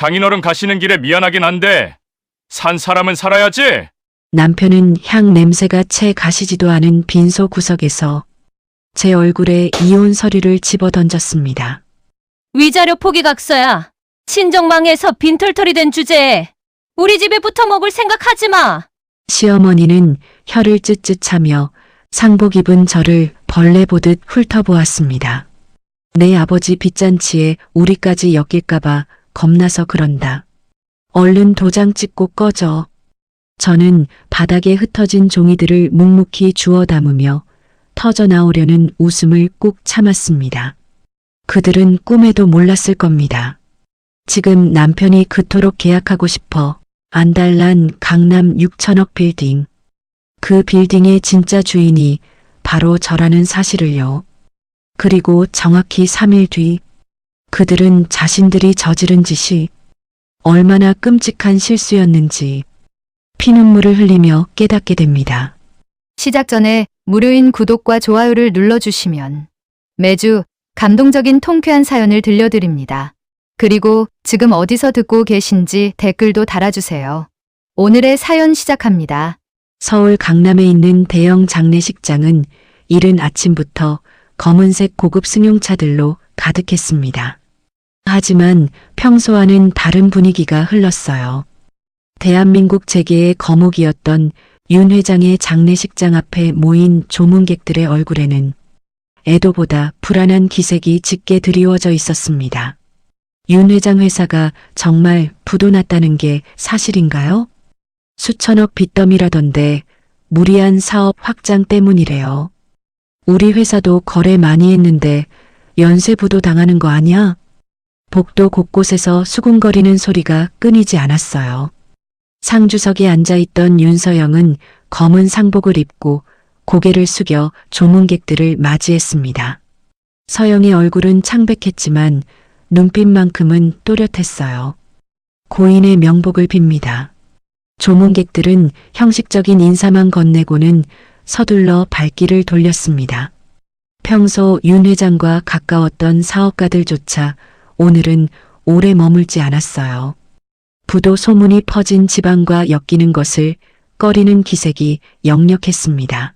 장인어른 가시는 길에 미안하긴 한데 산 사람은 살아야지. 남편은 향 냄새가 채 가시지도 않은 빈소 구석에서 제 얼굴에 이혼 서류를 집어던졌습니다. 위자료 포기각서야. 친정망에서 빈털털이 된 주제에 우리 집에 붙어 먹을 생각하지 마. 시어머니는 혀를 쯧쯧하며 상복 입은 저를 벌레 보듯 훑어보았습니다. 내 아버지 빚잔치에 우리까지 엮일까봐 겁나서 그런다. 얼른 도장 찍고 꺼져. 저는 바닥에 흩어진 종이들을 묵묵히 주워 담으며 터져나오려는 웃음을 꾹 참았습니다. 그들은 꿈에도 몰랐을 겁니다. 지금 남편이 그토록 계약하고 싶어 안달난 강남 6천억 빌딩. 그 빌딩의 진짜 주인이 바로 저라는 사실을요. 그리고 정확히 3일 뒤 그들은 자신들이 저지른 짓이 얼마나 끔찍한 실수였는지 피눈물을 흘리며 깨닫게 됩니다. 시작 전에 무료인 구독과 좋아요를 눌러주시면 매주 감동적인 통쾌한 사연을 들려드립니다. 그리고 지금 어디서 듣고 계신지 댓글도 달아주세요. 오늘의 사연 시작합니다. 서울 강남에 있는 대형 장례식장은 이른 아침부터 검은색 고급 승용차들로 가득했습니다. 하지만 평소와는 다른 분위기가 흘렀어요. 대한민국 재계의 거목이었던 윤 회장의 장례식장 앞에 모인 조문객들의 얼굴에는 애도보다 불안한 기색이 짙게 드리워져 있었습니다. 윤 회장 회사가 정말 부도 났다는 게 사실인가요? 수천억 빚더미라던데 무리한 사업 확장 때문이래요. 우리 회사도 거래 많이 했는데 연쇄 부도 당하는 거 아니야? 복도 곳곳에서 수군거리는 소리가 끊이지 않았어요. 상주석에 앉아있던 윤서영은 검은 상복을 입고 고개를 숙여 조문객들을 맞이했습니다. 서영의 얼굴은 창백했지만 눈빛만큼은 또렷했어요. 고인의 명복을 빕니다. 조문객들은 형식적인 인사만 건네고는 서둘러 발길을 돌렸습니다. 평소 윤 회장과 가까웠던 사업가들조차 오늘은 오래 머물지 않았어요. 부도 소문이 퍼진 지방과 엮이는 것을 꺼리는 기색이 역력했습니다.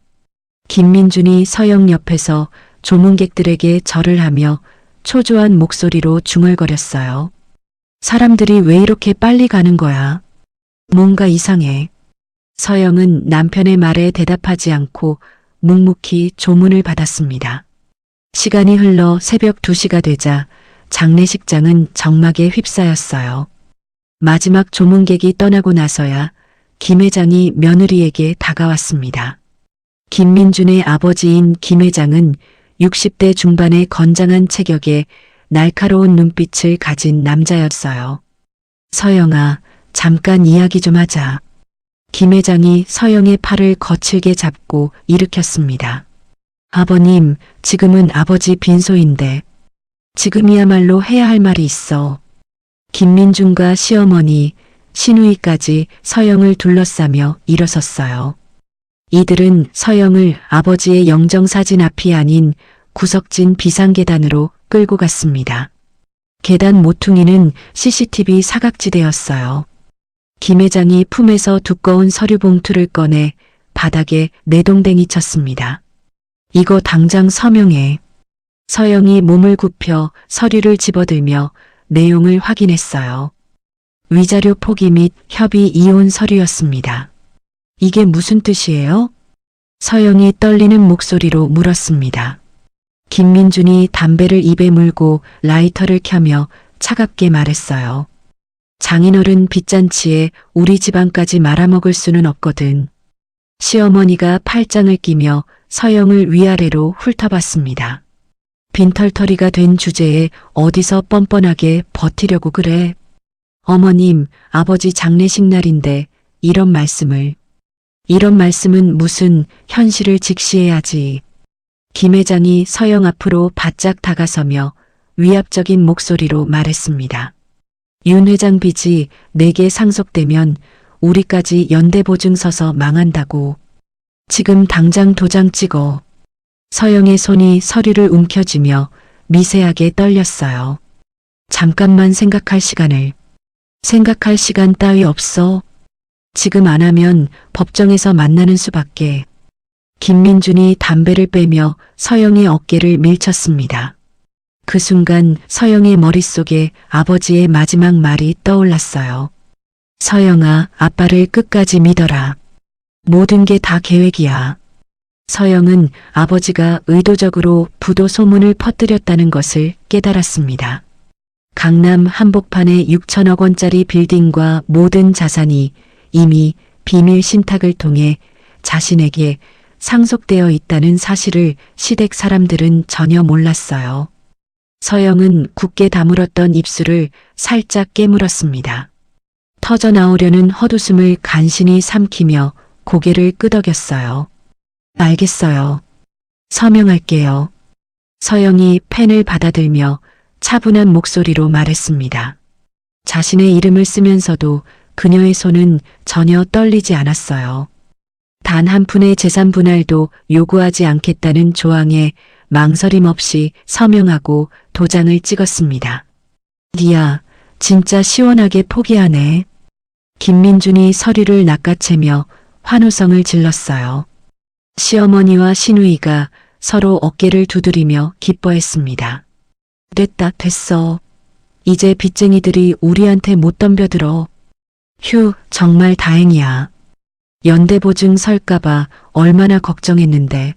김민준이 서영 옆에서 조문객들에게 절을 하며 초조한 목소리로 중얼거렸어요. 사람들이 왜 이렇게 빨리 가는 거야? 뭔가 이상해. 서영은 남편의 말에 대답하지 않고 묵묵히 조문을 받았습니다. 시간이 흘러 새벽 2시가 되자 장례식장은 정막에 휩싸였어요. 마지막 조문객이 떠나고 나서야 김 회장이 며느리에게 다가왔습니다. 김민준의 아버지인 김 회장은 60대 중반의 건장한 체격에 날카로운 눈빛을 가진 남자였어요. 서영아, 잠깐 이야기 좀 하자. 김 회장이 서영의 팔을 거칠게 잡고 일으켰습니다. 아버님, 지금은 아버지 빈소인데 지금이야말로 해야 할 말이 있어. 김민준과 시어머니, 시누이까지 서영을 둘러싸며 일어섰어요. 이들은 서영을 아버지의 영정사진 앞이 아닌 구석진 비상계단으로 끌고 갔습니다. 계단 모퉁이는 CCTV 사각지대였어요. 김 회장이 품에서 두꺼운 서류 봉투를 꺼내 바닥에 내동댕이 쳤습니다. 이거 당장 서명해. 서영이 몸을 굽혀 서류를 집어들며 내용을 확인했어요. 위자료 포기 및 협의 이혼 서류였습니다. 이게 무슨 뜻이에요? 서영이 떨리는 목소리로 물었습니다. 김민준이 담배를 입에 물고 라이터를 켜며 차갑게 말했어요. 장인어른 빚잔치에 우리 집안까지 말아먹을 수는 없거든. 시어머니가 팔짱을 끼며 서영을 위아래로 훑어봤습니다. 빈털터리가 된 주제에 어디서 뻔뻔하게 버티려고 그래. 어머님, 아버지 장례식 날인데 이런 말씀은 무슨 현실을 직시해야지. 김 회장이 서영 앞으로 바짝 다가서며 위압적인 목소리로 말했습니다. 윤 회장 빚이 내게 상속되면 우리까지 연대보증 서서 망한다고. 지금 당장 도장 찍어. 서영의 손이 서류를 움켜쥐며 미세하게 떨렸어요. 잠깐만 생각할 시간을. 생각할 시간 따위 없어. 지금 안 하면 법정에서 만나는 수밖에. 김민준이 담배를 빼며 서영의 어깨를 밀쳤습니다. 그 순간 서영의 머릿속에 아버지의 마지막 말이 떠올랐어요. 서영아, 아빠를 끝까지 믿어라. 모든 게 다 계획이야. 서영은 아버지가 의도적으로 부도 소문을 퍼뜨렸다는 것을 깨달았습니다. 강남 한복판의 6천억 원짜리 빌딩과 모든 자산이 이미 비밀 신탁을 통해 자신에게 상속되어 있다는 사실을 시댁 사람들은 전혀 몰랐어요. 서영은 굳게 다물었던 입술을 살짝 깨물었습니다. 터져 나오려는 헛웃음을 간신히 삼키며 고개를 끄덕였어요. 알겠어요. 서명할게요. 서영이 펜을 받아들며 차분한 목소리로 말했습니다. 자신의 이름을 쓰면서도 그녀의 손은 전혀 떨리지 않았어요. 단 한 푼의 재산 분할도 요구하지 않겠다는 조항에 망설임 없이 서명하고 도장을 찍었습니다. 니야, 진짜 시원하게 포기하네. 김민준이 서류를 낚아채며 환호성을 질렀어요. 시어머니와 시누이가 서로 어깨를 두드리며 기뻐했습니다. 됐다, 됐어. 이제 빚쟁이들이 우리한테 못 덤벼들어. 휴, 정말 다행이야. 연대보증 설까봐 얼마나 걱정했는데.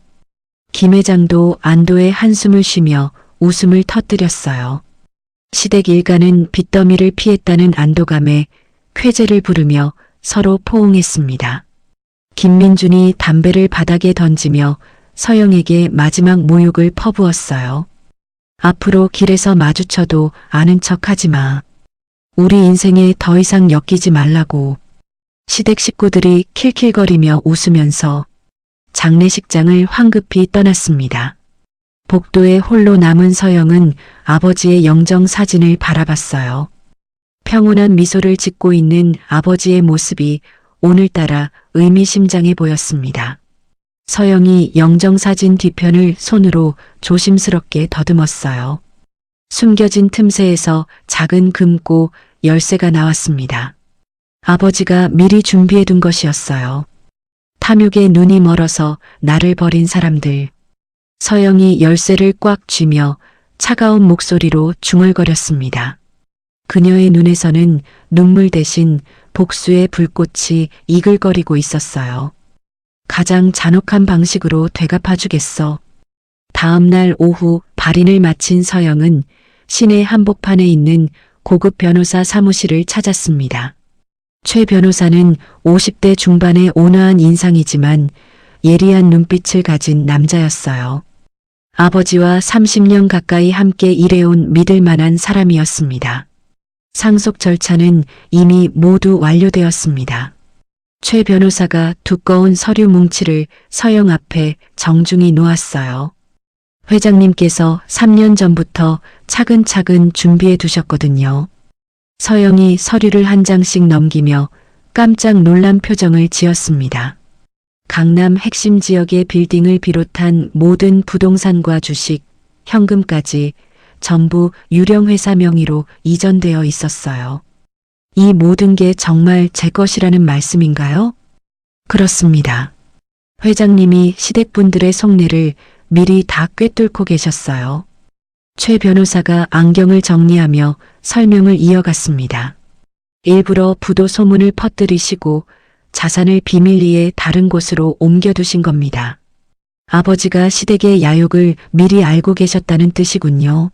김 회장도 안도의 한숨을 쉬며 웃음을 터뜨렸어요. 시댁 일가는 빚더미를 피했다는 안도감에 쾌재를 부르며 서로 포옹했습니다. 김민준이 담배를 바닥에 던지며 서영에게 마지막 모욕을 퍼부었어요. 앞으로 길에서 마주쳐도 아는 척하지 마. 우리 인생에 더 이상 엮이지 말라고. 시댁 식구들이 킬킬거리며 웃으면서 장례식장을 황급히 떠났습니다. 복도에 홀로 남은 서영은 아버지의 영정 사진을 바라봤어요. 평온한 미소를 짓고 있는 아버지의 모습이 오늘따라 의미심장해 보였습니다. 서영이 영정사진 뒤편을 손으로 조심스럽게 더듬었어요. 숨겨진 틈새에서 작은 금고 열쇠가 나왔습니다. 아버지가 미리 준비해둔 것이었어요. 탐욕에 눈이 멀어서 나를 버린 사람들. 서영이 열쇠를 꽉 쥐며 차가운 목소리로 중얼거렸습니다. 그녀의 눈에서는 눈물 대신 복수의 불꽃이 이글거리고 있었어요. 가장 잔혹한 방식으로 되갚아주겠어. 다음 날 오후 발인을 마친 서영은 시내 한복판에 있는 고급 변호사 사무실을 찾았습니다. 최 변호사는 50대 중반의 온화한 인상이지만 예리한 눈빛을 가진 남자였어요. 아버지와 30년 가까이 함께 일해온 믿을 만한 사람이었습니다. 상속 절차는 이미 모두 완료되었습니다. 최 변호사가 두꺼운 서류 뭉치를 서영 앞에 정중히 놓았어요. 회장님께서 3년 전부터 차근차근 준비해 두셨거든요. 서영이 서류를 한 장씩 넘기며 깜짝 놀란 표정을 지었습니다. 강남 핵심 지역의 빌딩을 비롯한 모든 부동산과 주식, 현금까지 전부 유령 회사 명의로 이전되어 있었어요. 이 모든 게 정말 제 것이라는 말씀인가요? 그렇습니다. 회장님이 시댁분들의 속내를 미리 다 꿰뚫고 계셨어요. 최 변호사가 안경을 정리하며 설명을 이어갔습니다. 일부러 부도 소문을 퍼뜨리시고 자산을 비밀리에 다른 곳으로 옮겨두신 겁니다. 아버지가 시댁의 야욕을 미리 알고 계셨다는 뜻이군요.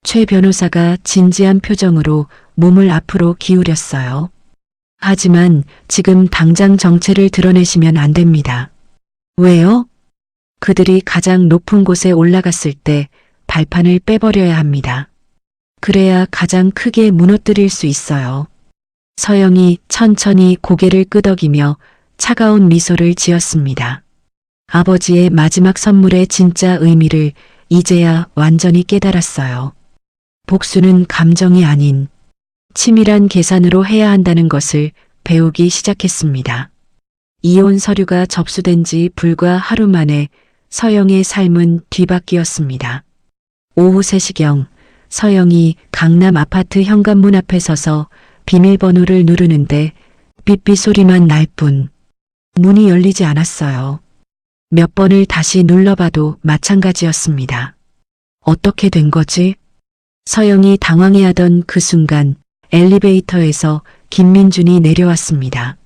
최 변호사가 진지한 표정으로 몸을 앞으로 기울였어요. 하지만 지금 당장 정체를 드러내시면 안 됩니다. 왜요? 그들이 가장 높은 곳에 올라갔을 때 발판을 빼버려야 합니다. 그래야 가장 크게 무너뜨릴 수 있어요. 서영이 천천히 고개를 끄덕이며 차가운 미소를 지었습니다. 아버지의 마지막 선물의 진짜 의미를 이제야 완전히 깨달았어요. 복수는 감정이 아닌 치밀한 계산으로 해야 한다는 것을 배우기 시작했습니다. 이혼 서류가 접수된 지 불과 하루 만에 서영의 삶은 뒤바뀌었습니다. 오후 3시경 서영이 강남 아파트 현관문 앞에 서서 비밀번호를 누르는데 삐삐 소리만 날 뿐. 문이 열리지 않았어요. 몇 번을 다시 눌러봐도 마찬가지였습니다. 어떻게 된 거지? 서영이 당황해하던 그 순간 엘리베이터에서 김민준이 내려왔습니다.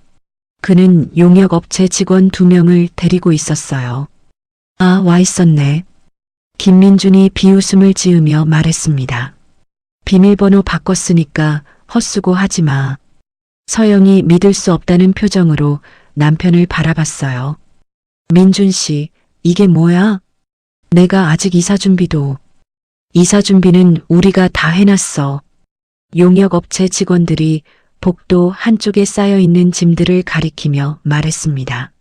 그는 용역업체 직원 2명을 데리고 있었어요. 아, 와 있었네. 김민준이 비웃음을 지으며 말했습니다. 비밀번호 바꿨으니까 헛수고하지 마. 서영이 믿을 수 없다는 표정으로 남편을 바라봤어요. 민준 씨, 이게 뭐야? 내가 아직 이사 준비도. 이사 준비는 우리가 다 해놨어. 용역업체 직원들이 복도 한쪽에 쌓여있는 짐들을 가리키며 말했습니다.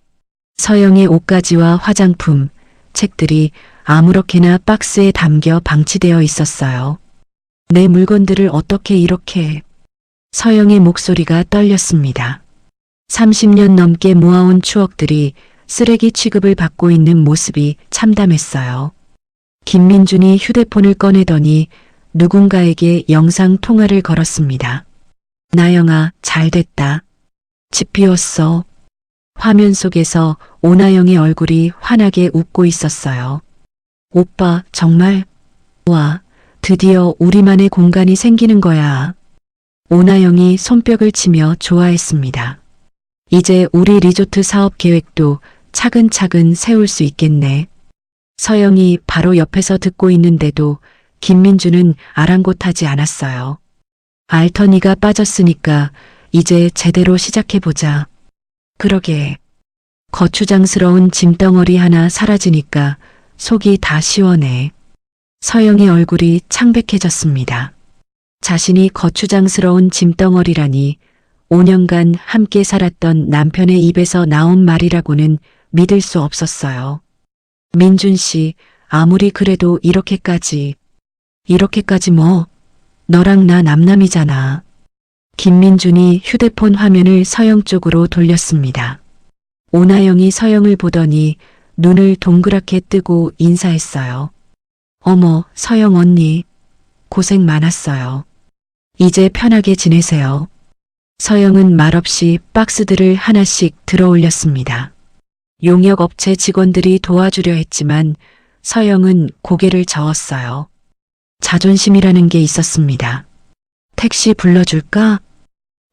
서영의 옷가지와 화장품, 책들이 아무렇게나 박스에 담겨 방치되어 있었어요. 내 물건들을 어떻게 이렇게... 서영의 목소리가 떨렸습니다. 30년 넘게 모아온 추억들이 쓰레기 취급을 받고 있는 모습이 참담했어요. 김민준이 휴대폰을 꺼내더니 누군가에게 영상 통화를 걸었습니다. 나영아, 잘 됐다. 집 비웠어. 화면 속에서 오나영의 얼굴이 환하게 웃고 있었어요. 오빠, 정말? 와, 드디어 우리만의 공간이 생기는 거야. 오나영이 손뼉을 치며 좋아했습니다. 이제 우리 리조트 사업 계획도 차근차근 세울 수 있겠네. 서영이 바로 옆에서 듣고 있는데도 김민준은 아랑곳하지 않았어요. 알터니가 빠졌으니까 이제 제대로 시작해보자. 그러게. 거추장스러운 짐덩어리 하나 사라지니까 속이 다 시원해. 서영의 얼굴이 창백해졌습니다. 자신이 거추장스러운 짐덩어리라니 5년간 함께 살았던 남편의 입에서 나온 말이라고는 믿을 수 없었어요. 민준 씨, 아무리 그래도 이렇게까지 뭐, 너랑 나 남남이잖아. 김민준이 휴대폰 화면을 서영 쪽으로 돌렸습니다. 오나영이 서영을 보더니 눈을 동그랗게 뜨고 인사했어요. 어머, 서영 언니, 고생 많았어요. 이제 편하게 지내세요. 서영은 말없이 박스들을 하나씩 들어 올렸습니다. 용역업체 직원들이 도와주려 했지만 서영은 고개를 저었어요. 자존심이라는 게 있었습니다. 택시 불러줄까?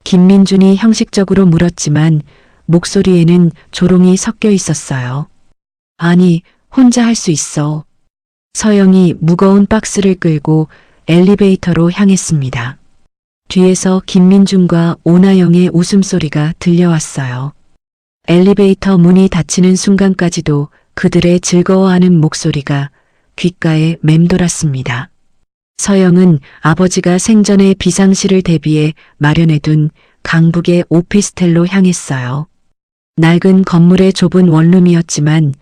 김민준이 형식적으로 물었지만 목소리에는 조롱이 섞여 있었어요. 아니, 혼자 할 수 있어. 서영이 무거운 박스를 끌고 엘리베이터로 향했습니다. 뒤에서 김민준과 오나영의 웃음소리가 들려왔어요. 엘리베이터 문이 닫히는 순간까지도 그들의 즐거워하는 목소리가 귓가에 맴돌았습니다. 서영은 아버지가 생전에 비상시를 대비해 마련해둔 강북의 오피스텔로 향했어요. 낡은 건물의 좁은 원룸이었지만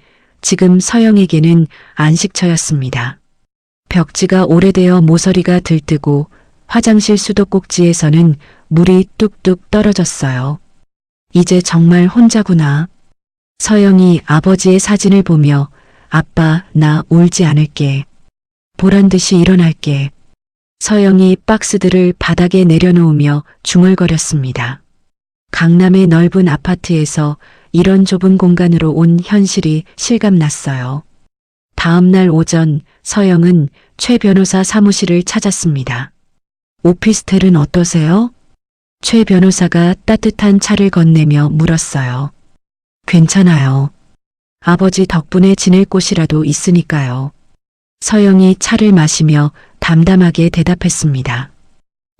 지금 서영에게는 안식처였습니다. 벽지가 오래되어 모서리가 들뜨고 화장실 수도꼭지에서는 물이 뚝뚝 떨어졌어요. 이제 정말 혼자구나. 서영이 아버지의 사진을 보며 아빠, 나 울지 않을게. 보란 듯이 일어날게. 서영이 박스들을 바닥에 내려놓으며 중얼거렸습니다. 강남의 넓은 아파트에서 이런 좁은 공간으로 온 현실이 실감났어요. 다음 날 오전 서영은 최 변호사 사무실을 찾았습니다. 오피스텔은 어떠세요? 최 변호사가 따뜻한 차를 건네며 물었어요. 괜찮아요. 아버지 덕분에 지낼 곳이라도 있으니까요. 서영이 차를 마시며 담담하게 대답했습니다.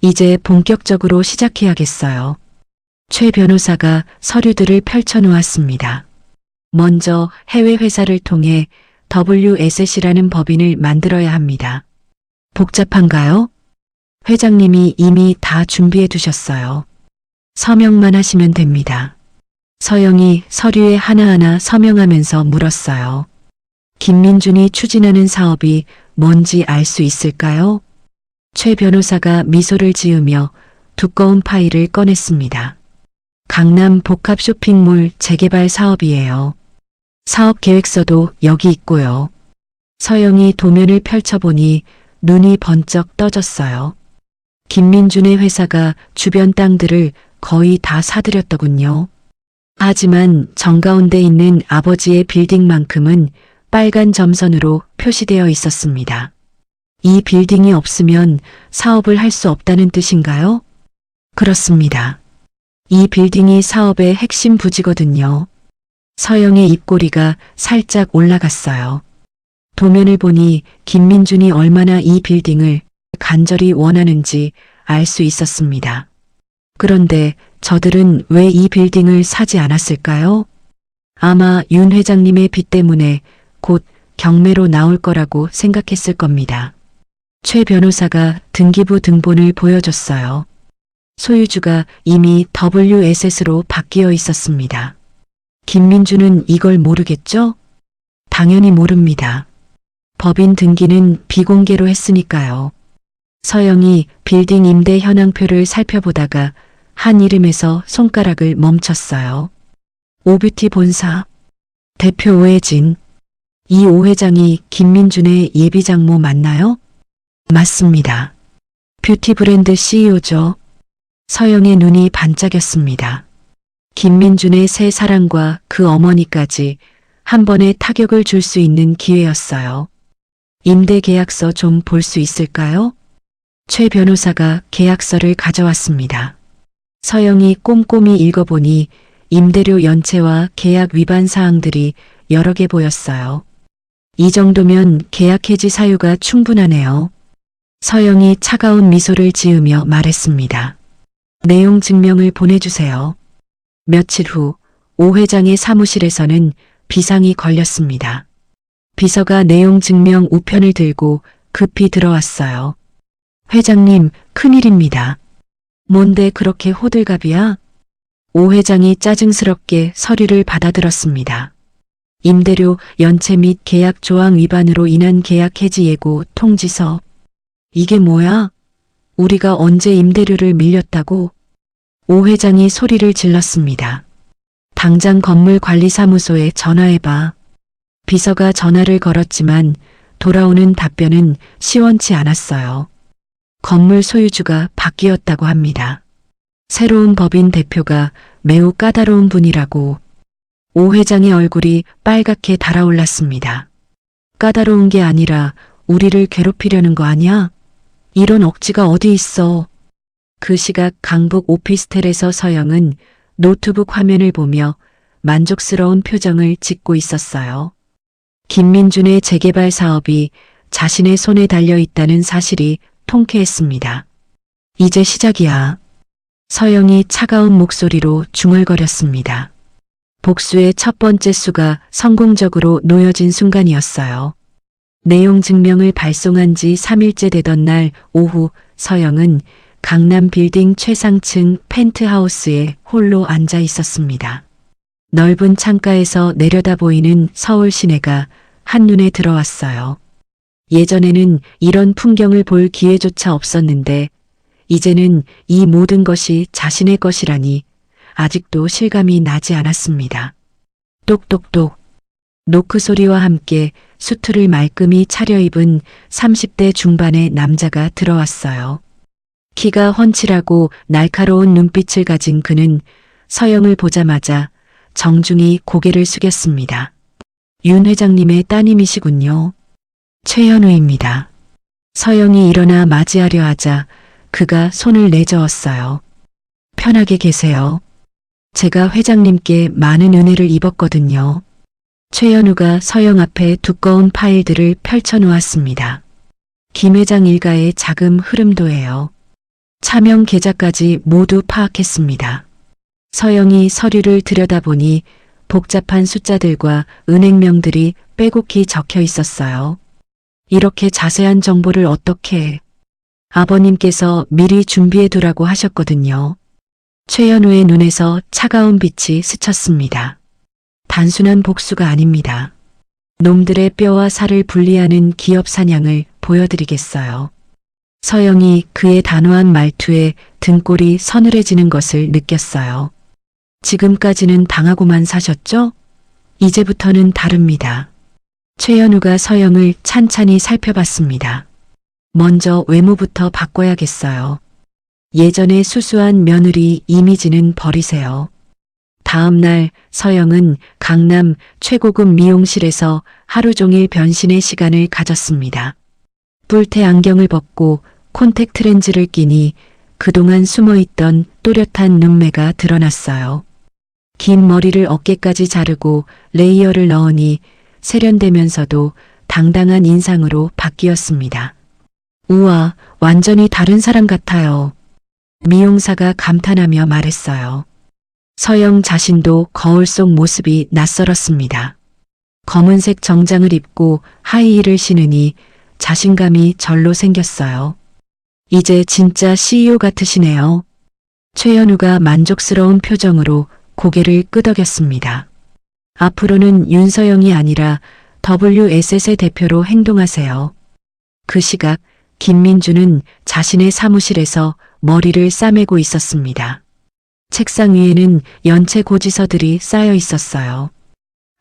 이제 본격적으로 시작해야겠어요. 최 변호사가 서류들을 펼쳐놓았습니다. 먼저 해외 회사를 통해 WSC라는 법인을 만들어야 합니다. 복잡한가요? 회장님이 이미 다 준비해 두셨어요. 서명만 하시면 됩니다. 서영이 서류에 하나하나 서명하면서 물었어요. 김민준이 추진하는 사업이 뭔지 알 수 있을까요? 최 변호사가 미소를 지으며 두꺼운 파일을 꺼냈습니다. 강남 복합 쇼핑몰 재개발 사업이에요. 사업 계획서도 여기 있고요. 서영이 도면을 펼쳐보니 눈이 번쩍 떠졌어요. 김민준의 회사가 주변 땅들을 거의 다 사들였더군요. 하지만 정가운데 있는 아버지의 빌딩만큼은 빨간 점선으로 표시되어 있었습니다. 이 빌딩이 없으면 사업을 할 수 없다는 뜻인가요? 그렇습니다. 이 빌딩이 사업의 핵심 부지거든요. 서영의 입꼬리가 살짝 올라갔어요. 도면을 보니 김민준이 얼마나 이 빌딩을 간절히 원하는지 알 수 있었습니다. 그런데 저들은 왜 이 빌딩을 사지 않았을까요? 아마 윤 회장님의 빚 때문에 곧 경매로 나올 거라고 생각했을 겁니다. 최 변호사가 등기부 등본을 보여줬어요. 소유주가 이미 WSS로 바뀌어 있었습니다. 김민준은 이걸 모르겠죠? 당연히 모릅니다. 법인 등기는 비공개로 했으니까요. 서영이 빌딩 임대 현황표를 살펴보다가 한 이름에서 손가락을 멈췄어요. 오뷰티 본사 대표 오혜진. 이 오 회장이 김민준의 예비장모 맞나요? 맞습니다. 뷰티 브랜드 CEO죠. 서영의 눈이 반짝였습니다. 김민준의 새 사랑과 그 어머니까지 한 번에 타격을 줄 수 있는 기회였어요. 임대 계약서 좀 볼 수 있을까요? 최 변호사가 계약서를 가져왔습니다. 서영이 꼼꼼히 읽어보니 임대료 연체와 계약 위반 사항들이 여러 개 보였어요. 이 정도면 계약 해지 사유가 충분하네요. 서영이 차가운 미소를 지으며 말했습니다. 내용 증명을 보내주세요. 며칠 후 오 회장의 사무실에서는 비상이 걸렸습니다. 비서가 내용 증명 우편을 들고 급히 들어왔어요. 회장님, 큰일입니다. 뭔데 그렇게 호들갑이야? 오 회장이 짜증스럽게 서류를 받아들었습니다. 임대료 연체 및 계약 조항 위반으로 인한 계약 해지 예고 통지서. 이게 뭐야? 우리가 언제 임대료를 밀렸다고? 오 회장이 소리를 질렀습니다. 당장 건물관리사무소에 전화해봐. 비서가 전화를 걸었지만 돌아오는 답변은 시원치 않았어요. 건물 소유주가 바뀌었다고 합니다. 새로운 법인 대표가 매우 까다로운 분이라고. 오 회장의 얼굴이 빨갛게 달아올랐습니다. 까다로운 게 아니라 우리를 괴롭히려는 거 아니야? 이런 억지가 어디 있어. 그 시각 강북 오피스텔에서 서영은 노트북 화면을 보며 만족스러운 표정을 짓고 있었어요. 김민준의 재개발 사업이 자신의 손에 달려 있다는 사실이 통쾌했습니다. 이제 시작이야. 서영이 차가운 목소리로 중얼거렸습니다. 복수의 첫 번째 수가 성공적으로 놓여진 순간이었어요. 내용 증명을 발송한 지 3일째 되던 날 오후 서영은 강남 빌딩 최상층 펜트하우스에 홀로 앉아 있었습니다. 넓은 창가에서 내려다 보이는 서울 시내가 한눈에 들어왔어요. 예전에는 이런 풍경을 볼 기회조차 없었는데 이제는 이 모든 것이 자신의 것이라니 아직도 실감이 나지 않았습니다. 똑똑똑. 노크 소리와 함께 수트를 말끔히 차려입은 30대 중반의 남자가 들어왔어요. 키가 훤칠하고 날카로운 눈빛을 가진 그는 서영을 보자마자 정중히 고개를 숙였습니다. 윤 회장님의 따님이시군요. 최현우입니다. 서영이 일어나 맞이하려 하자 그가 손을 내저었어요. 편하게 계세요. 제가 회장님께 많은 은혜를 입었거든요. 최현우가 서영 앞에 두꺼운 파일들을 펼쳐놓았습니다. 김 회장 일가의 자금 흐름도예요. 차명 계좌까지 모두 파악했습니다. 서영이 서류를 들여다보니 복잡한 숫자들과 은행명들이 빼곡히 적혀 있었어요. 이렇게 자세한 정보를 어떻게... 아버님께서 미리 준비해두라고 하셨거든요. 최현우의 눈에서 차가운 빛이 스쳤습니다. 단순한 복수가 아닙니다. 놈들의 뼈와 살을 분리하는 기업 사냥을 보여드리겠어요. 서영이 그의 단호한 말투에 등골이 서늘해지는 것을 느꼈어요. 지금까지는 당하고만 사셨죠? 이제부터는 다릅니다. 최현우가 서영을 찬찬히 살펴봤습니다. 먼저 외모부터 바꿔야겠어요. 예전의 수수한 며느리 이미지는 버리세요. 다음 날 서영은 강남 최고급 미용실에서 하루 종일 변신의 시간을 가졌습니다. 뿔테 안경을 벗고 콘택트 렌즈를 끼니 그동안 숨어있던 또렷한 눈매가 드러났어요. 긴 머리를 어깨까지 자르고 레이어를 넣으니 세련되면서도 당당한 인상으로 바뀌었습니다. 우와, 완전히 다른 사람 같아요. 미용사가 감탄하며 말했어요. 서영 자신도 거울 속 모습이 낯설었습니다. 검은색 정장을 입고 하이힐을 신으니 자신감이 절로 생겼어요. 이제 진짜 CEO 같으시네요. 최연우가 만족스러운 표정으로 고개를 끄덕였습니다. 앞으로는 윤서영이 아니라 WSS의 대표로 행동하세요. 그 시각 김민주는 자신의 사무실에서 머리를 싸매고 있었습니다. 책상 위에는 연체 고지서들이 쌓여 있었어요.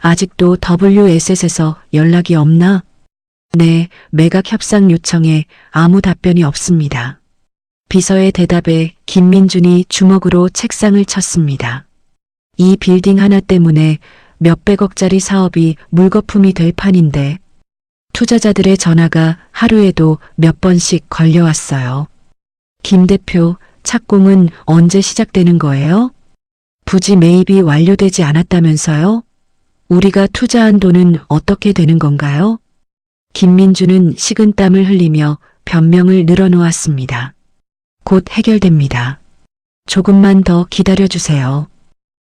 아직도 WSS에서 연락이 없나? 네, 매각 협상 요청에 아무 답변이 없습니다. 비서의 대답에 김민준이 주먹으로 책상을 쳤습니다. 이 빌딩 하나 때문에 몇백억짜리 사업이 물거품이 될 판인데 투자자들의 전화가 하루에도 몇 번씩 걸려왔어요. 김 대표, 착공은 언제 시작되는 거예요? 부지 매입이 완료되지 않았다면서요? 우리가 투자한 돈은 어떻게 되는 건가요? 김민주는 식은땀을 흘리며 변명을 늘어놓았습니다. 곧 해결됩니다. 조금만 더 기다려주세요.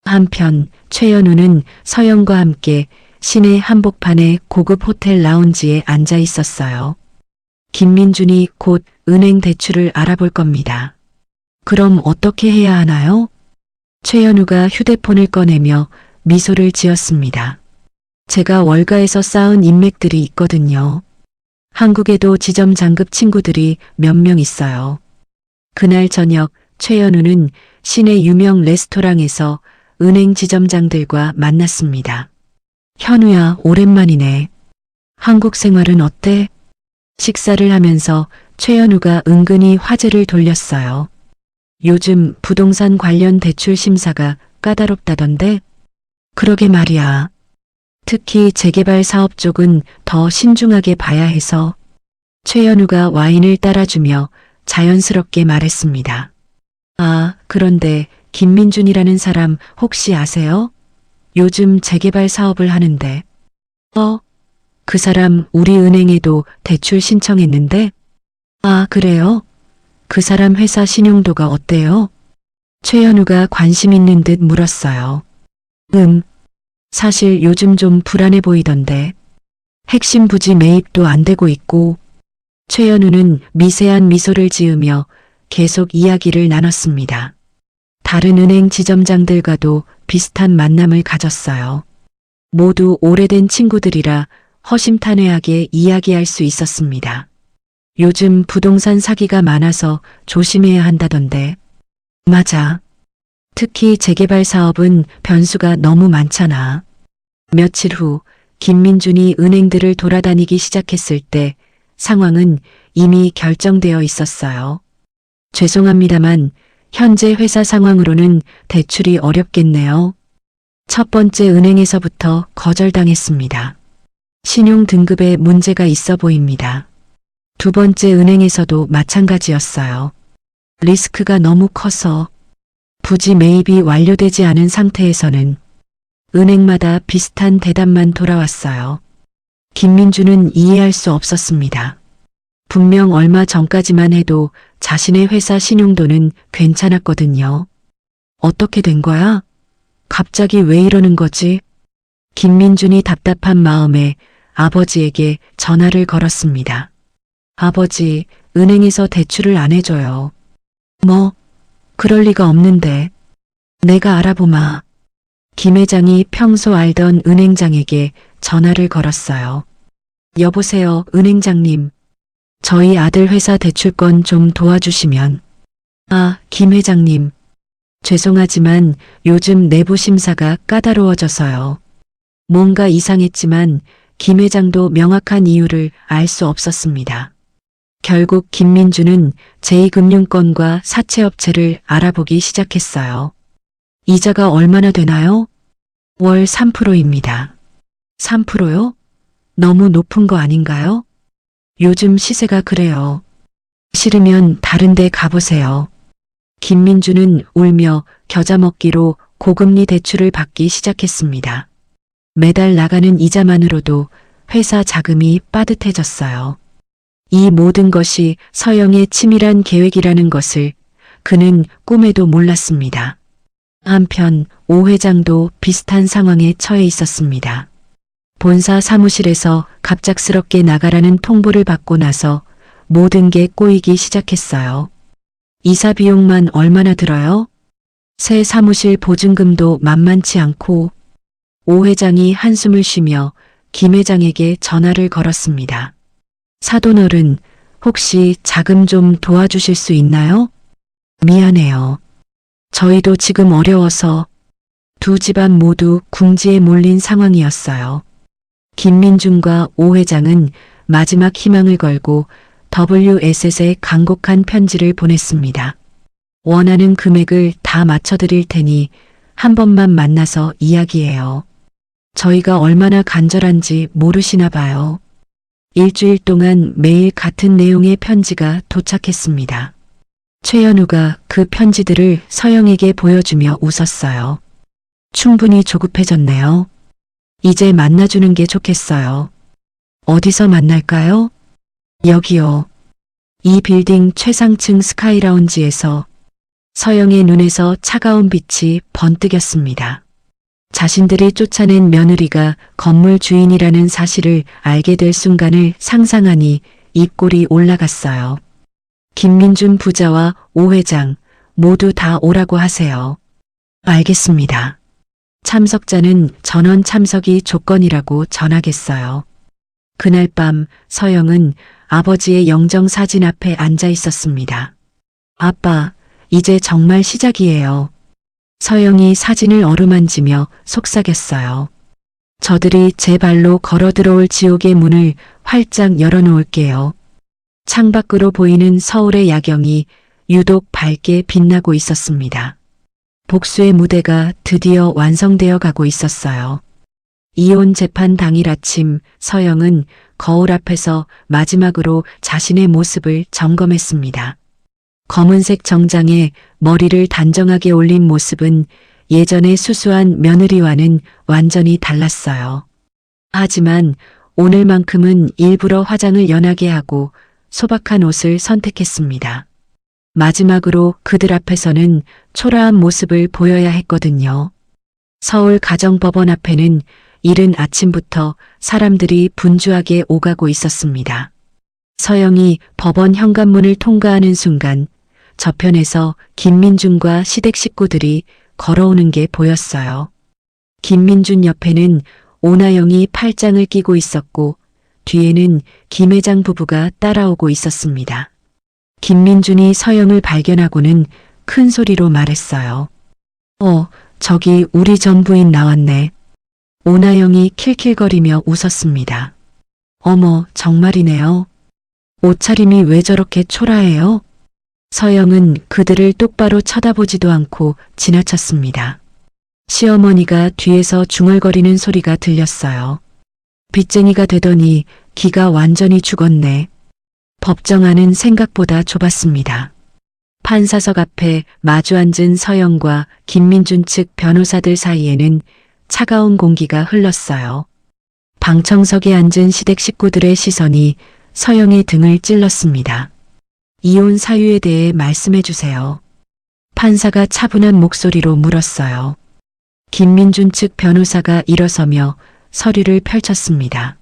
한편 최연우는 서영과 함께 시내 한복판의 고급 호텔 라운지에 앉아 있었어요. 김민준이 곧 은행 대출을 알아볼 겁니다. 그럼 어떻게 해야 하나요? 최연우가 휴대폰을 꺼내며 미소를 지었습니다. 제가 월가에서 쌓은 인맥들이 있거든요. 한국에도 지점 장급 친구들이 몇 명 있어요. 그날 저녁 최연우는 시내 유명 레스토랑에서 은행 지점장들과 만났습니다. 현우야, 오랜만이네. 한국 생활은 어때? 식사를 하면서 최연우가 은근히 화제를 돌렸어요. 요즘 부동산 관련 대출 심사가 까다롭다던데? 그러게 말이야. 특히 재개발 사업 쪽은 더 신중하게 봐야 해서. 최연우가 와인을 따라주며 자연스럽게 말했습니다. 아, 그런데 김민준이라는 사람 혹시 아세요? 요즘 재개발 사업을 하는데. 그 사람 우리 은행에도 대출 신청했는데? 아, 그래요? 그 사람 회사 신용도가 어때요? 최연우가 관심 있는 듯 물었어요. 사실 요즘 좀 불안해 보이던데. 핵심 부지 매입도 안 되고 있고. 최연우는 미세한 미소를 지으며 계속 이야기를 나눴습니다. 다른 은행 지점장들과도 비슷한 만남을 가졌어요. 모두 오래된 친구들이라 허심탄회하게 이야기할 수 있었습니다. 요즘 부동산 사기가 많아서 조심해야 한다던데. 맞아. 특히 재개발 사업은 변수가 너무 많잖아. 며칠 후 김민준이 은행들을 돌아다니기 시작했을 때 상황은 이미 결정되어 있었어요. 죄송합니다만 현재 회사 상황으로는 대출이 어렵겠네요. 첫 번째 은행에서부터 거절당했습니다. 신용 등급에 문제가 있어 보입니다. 두 번째 은행에서도 마찬가지였어요. 리스크가 너무 커서 부지 매입이 완료되지 않은 상태에서는 은행마다 비슷한 대답만 돌아왔어요. 김민주는 이해할 수 없었습니다. 분명 얼마 전까지만 해도 자신의 회사 신용도는 괜찮았거든요. 어떻게 된 거야? 갑자기 왜 이러는 거지? 김민준이 답답한 마음에 아버지에게 전화를 걸었습니다. 아버지, 은행에서 대출을 안 해줘요. 뭐? 그럴 리가 없는데. 내가 알아보마. 김 회장이 평소 알던 은행장에게 전화를 걸었어요. 여보세요, 은행장님. 저희 아들 회사 대출건 좀 도와주시면. 아, 김 회장님. 죄송하지만 요즘 내부 심사가 까다로워져서요. 뭔가 이상했지만 김 회장도 명확한 이유를 알 수 없었습니다. 결국 김민주는 제2금융권과 사채업체를 알아보기 시작했어요. 이자가 얼마나 되나요? 월 3%입니다. 3%요? 너무 높은 거 아닌가요? 요즘 시세가 그래요. 싫으면 다른 데 가보세요. 김민주는 울며 겨자 먹기로 고금리 대출을 받기 시작했습니다. 매달 나가는 이자만으로도 회사 자금이 빠듯해졌어요. 이 모든 것이 서영의 치밀한 계획이라는 것을 그는 꿈에도 몰랐습니다. 한편 오 회장도 비슷한 상황에 처해 있었습니다. 본사 사무실에서 갑작스럽게 나가라는 통보를 받고 나서 모든 게 꼬이기 시작했어요. 이사 비용만 얼마나 들어요? 새 사무실 보증금도 만만치 않고. 오 회장이 한숨을 쉬며 김 회장에게 전화를 걸었습니다. 사돈어른, 혹시 자금 좀 도와주실 수 있나요? 미안해요. 저희도 지금 어려워서. 두 집안 모두 궁지에 몰린 상황이었어요. 김민준과 오 회장은 마지막 희망을 걸고 WSS에 간곡한 편지를 보냈습니다. 원하는 금액을 다 맞춰드릴 테니 한 번만 만나서 이야기해요. 저희가 얼마나 간절한지 모르시나 봐요. 일주일 동안 매일 같은 내용의 편지가 도착했습니다. 최연우가 그 편지들을 서영에게 보여주며 웃었어요. 충분히 조급해졌네요. 이제 만나주는 게 좋겠어요. 어디서 만날까요? 여기요. 이 빌딩 최상층 스카이라운지에서. 서영의 눈에서 차가운 빛이 번뜩였습니다. 자신들이 쫓아낸 며느리가 건물 주인이라는 사실을 알게 될 순간을 상상하니 입꼬리 올라갔어요. 김민준 부자와 오 회장 모두 다 오라고 하세요. 알겠습니다. 참석자는 전원 참석이 조건이라고 전하겠어요. 그날 밤 서영은 아버지의 영정사진 앞에 앉아 있었습니다. 아빠, 이제 정말 시작이에요. 서영이 사진을 어루만지며 속삭였어요. 저들이 제 발로 걸어 들어올 지옥의 문을 활짝 열어놓을게요. 창밖으로 보이는 서울의 야경이 유독 밝게 빛나고 있었습니다. 복수의 무대가 드디어 완성되어 가고 있었어요. 이혼 재판 당일 아침 서영은 거울 앞에서 마지막으로 자신의 모습을 점검했습니다. 검은색 정장에 머리를 단정하게 올린 모습은 예전의 수수한 며느리와는 완전히 달랐어요. 하지만 오늘만큼은 일부러 화장을 연하게 하고 소박한 옷을 선택했습니다. 마지막으로 그들 앞에서는 초라한 모습을 보여야 했거든요. 서울 가정법원 앞에는 이른 아침부터 사람들이 분주하게 오가고 있었습니다. 서영이 법원 현관문을 통과하는 순간 저편에서 김민준과 시댁 식구들이 걸어오는 게 보였어요. 김민준 옆에는 오나영이 팔짱을 끼고 있었고 뒤에는 김 회장 부부가 따라오고 있었습니다. 김민준이 서영을 발견하고는 큰 소리로 말했어요. 저기 우리 전 부인 나왔네. 오나영이 킬킬거리며 웃었습니다. 어머, 정말이네요. 옷차림이 왜 저렇게 초라해요? 서영은 그들을 똑바로 쳐다보지도 않고 지나쳤습니다. 시어머니가 뒤에서 중얼거리는 소리가 들렸어요. 빚쟁이가 되더니 기가 완전히 죽었네. 법정 안은 생각보다 좁았습니다. 판사석 앞에 마주 앉은 서영과 김민준 측 변호사들 사이에는 차가운 공기가 흘렀어요. 방청석에 앉은 시댁 식구들의 시선이 서영의 등을 찔렀습니다. 이혼 사유에 대해 말씀해 주세요. 판사가 차분한 목소리로 물었어요. 김민준 측 변호사가 일어서며 서류를 펼쳤습니다.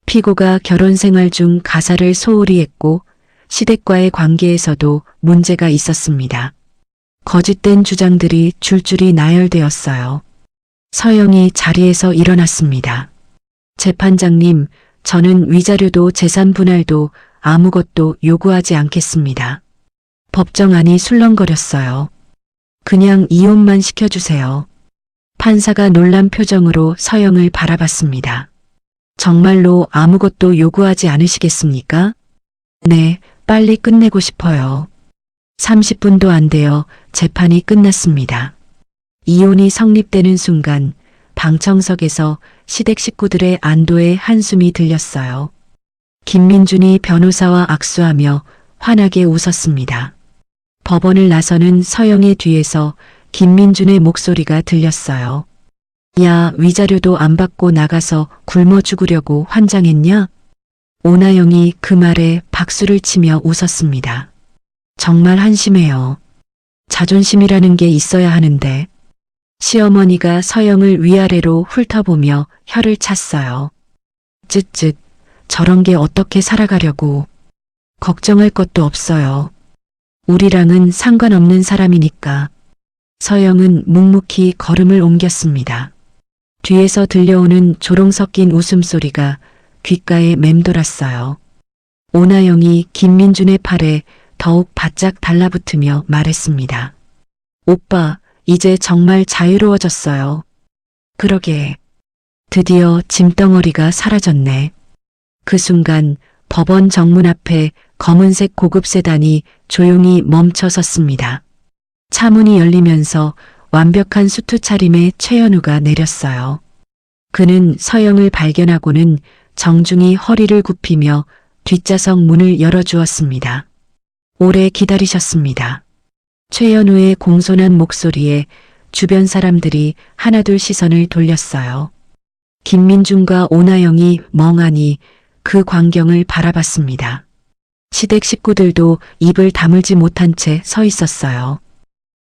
피고가 결혼 생활 중 가사를 소홀히 했고 시댁과의 관계에서도 문제가 있었습니다. 거짓된 주장들이 줄줄이 나열되었어요. 서영이 자리에서 일어났습니다. 재판장님, 저는 위자료도 재산 분할도 아무것도 요구하지 않겠습니다. 법정 안이 술렁거렸어요. 그냥 이혼만 시켜주세요. 판사가 놀란 표정으로 서영을 바라봤습니다. 정말로 아무것도 요구하지 않으시겠습니까? 네, 빨리 끝내고 싶어요. 30분도 안 되어 재판이 끝났습니다. 이혼이 성립되는 순간 방청석에서 시댁 식구들의 안도의 한숨이 들렸어요. 김민준이 변호사와 악수하며 환하게 웃었습니다. 법원을 나서는 서영의 뒤에서 김민준의 목소리가 들렸어요. 야, 위자료도 안 받고 나가서 굶어 죽으려고 환장했냐? 오나영이 그 말에 박수를 치며 웃었습니다. 정말 한심해요. 자존심이라는 게 있어야 하는데. 시어머니가 서영을 위아래로 훑어보며 혀를 찼어요. 쯧쯧, 저런 게 어떻게 살아가려고. 걱정할 것도 없어요. 우리랑은 상관없는 사람이니까. 서영은 묵묵히 걸음을 옮겼습니다. 뒤에서 들려오는 조롱 섞인 웃음소리가 귓가에 맴돌았어요. 오나영이 김민준의 팔에 더욱 바짝 달라붙으며 말했습니다. 오빠, 이제 정말 자유로워졌어요. 그러게. 드디어 짐덩어리가 사라졌네. 그 순간 법원 정문 앞에 검은색 고급 세단이 조용히 멈춰 섰습니다. 차문이 열리면서 완벽한 수트 차림의 최연우가 내렸어요. 그는 서영을 발견하고는 정중히 허리를 굽히며 뒷좌석 문을 열어주었습니다. 오래 기다리셨습니다. 최연우의 공손한 목소리에 주변 사람들이 하나둘 시선을 돌렸어요. 김민준과 오나영이 멍하니 그 광경을 바라봤습니다. 시댁 식구들도 입을 다물지 못한 채 서 있었어요.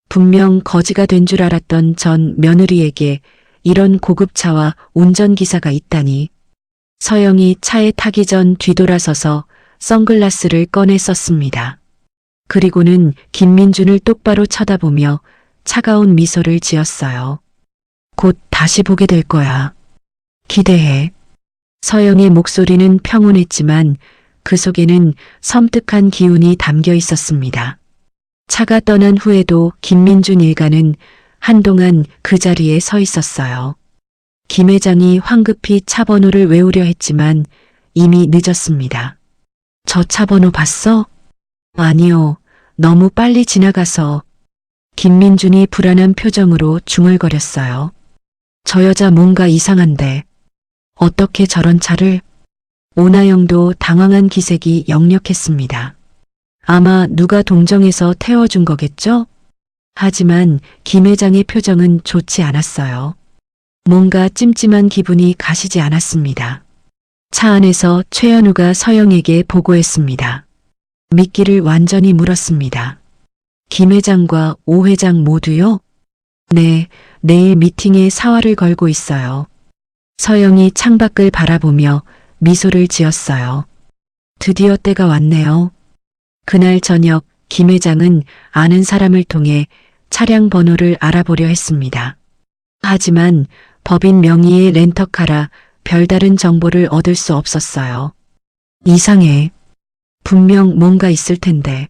분명 거지가 된 줄 알았던 전 며느리에게 이런 고급차와 운전기사가 있다니. 서영이 차에 타기 전 뒤돌아서서 선글라스를 꺼내 썼습니다. 그리고는 김민준을 똑바로 쳐다보며 차가운 미소를 지었어요. 곧 다시 보게 될 거야. 기대해. 서영의 목소리는 평온했지만 그 속에는 섬뜩한 기운이 담겨 있었습니다. 차가 떠난 후에도 김민준 일가는 한동안 그 자리에 서 있었어요. 김 회장이 황급히 차 번호를 외우려 했지만 이미 늦었습니다. 저 차 번호 봤어? 아니요. 너무 빨리 지나가서. 김민준이 불안한 표정으로 중얼거렸어요. 저 여자 뭔가 이상한데. 어떻게 저런 차를? 오나영도 당황한 기색이 역력했습니다. 아마 누가 동정해서 태워준 거겠죠? 하지만 김 회장의 표정은 좋지 않았어요. 뭔가 찜찜한 기분이 가시지 않았습니다. 차 안에서 최연우가 서영에게 보고했습니다. 미끼를 완전히 물었습니다. 김 회장과 오 회장 모두요? 네, 내일 미팅에 사활을 걸고 있어요. 서영이 창밖을 바라보며 미소를 지었어요. 드디어 때가 왔네요. 그날 저녁 김 회장은 아는 사람을 통해 차량 번호를 알아보려 했습니다. 하지만 법인 명의의 렌터카라 별다른 정보를 얻을 수 없었어요. 이상해. 분명 뭔가 있을 텐데.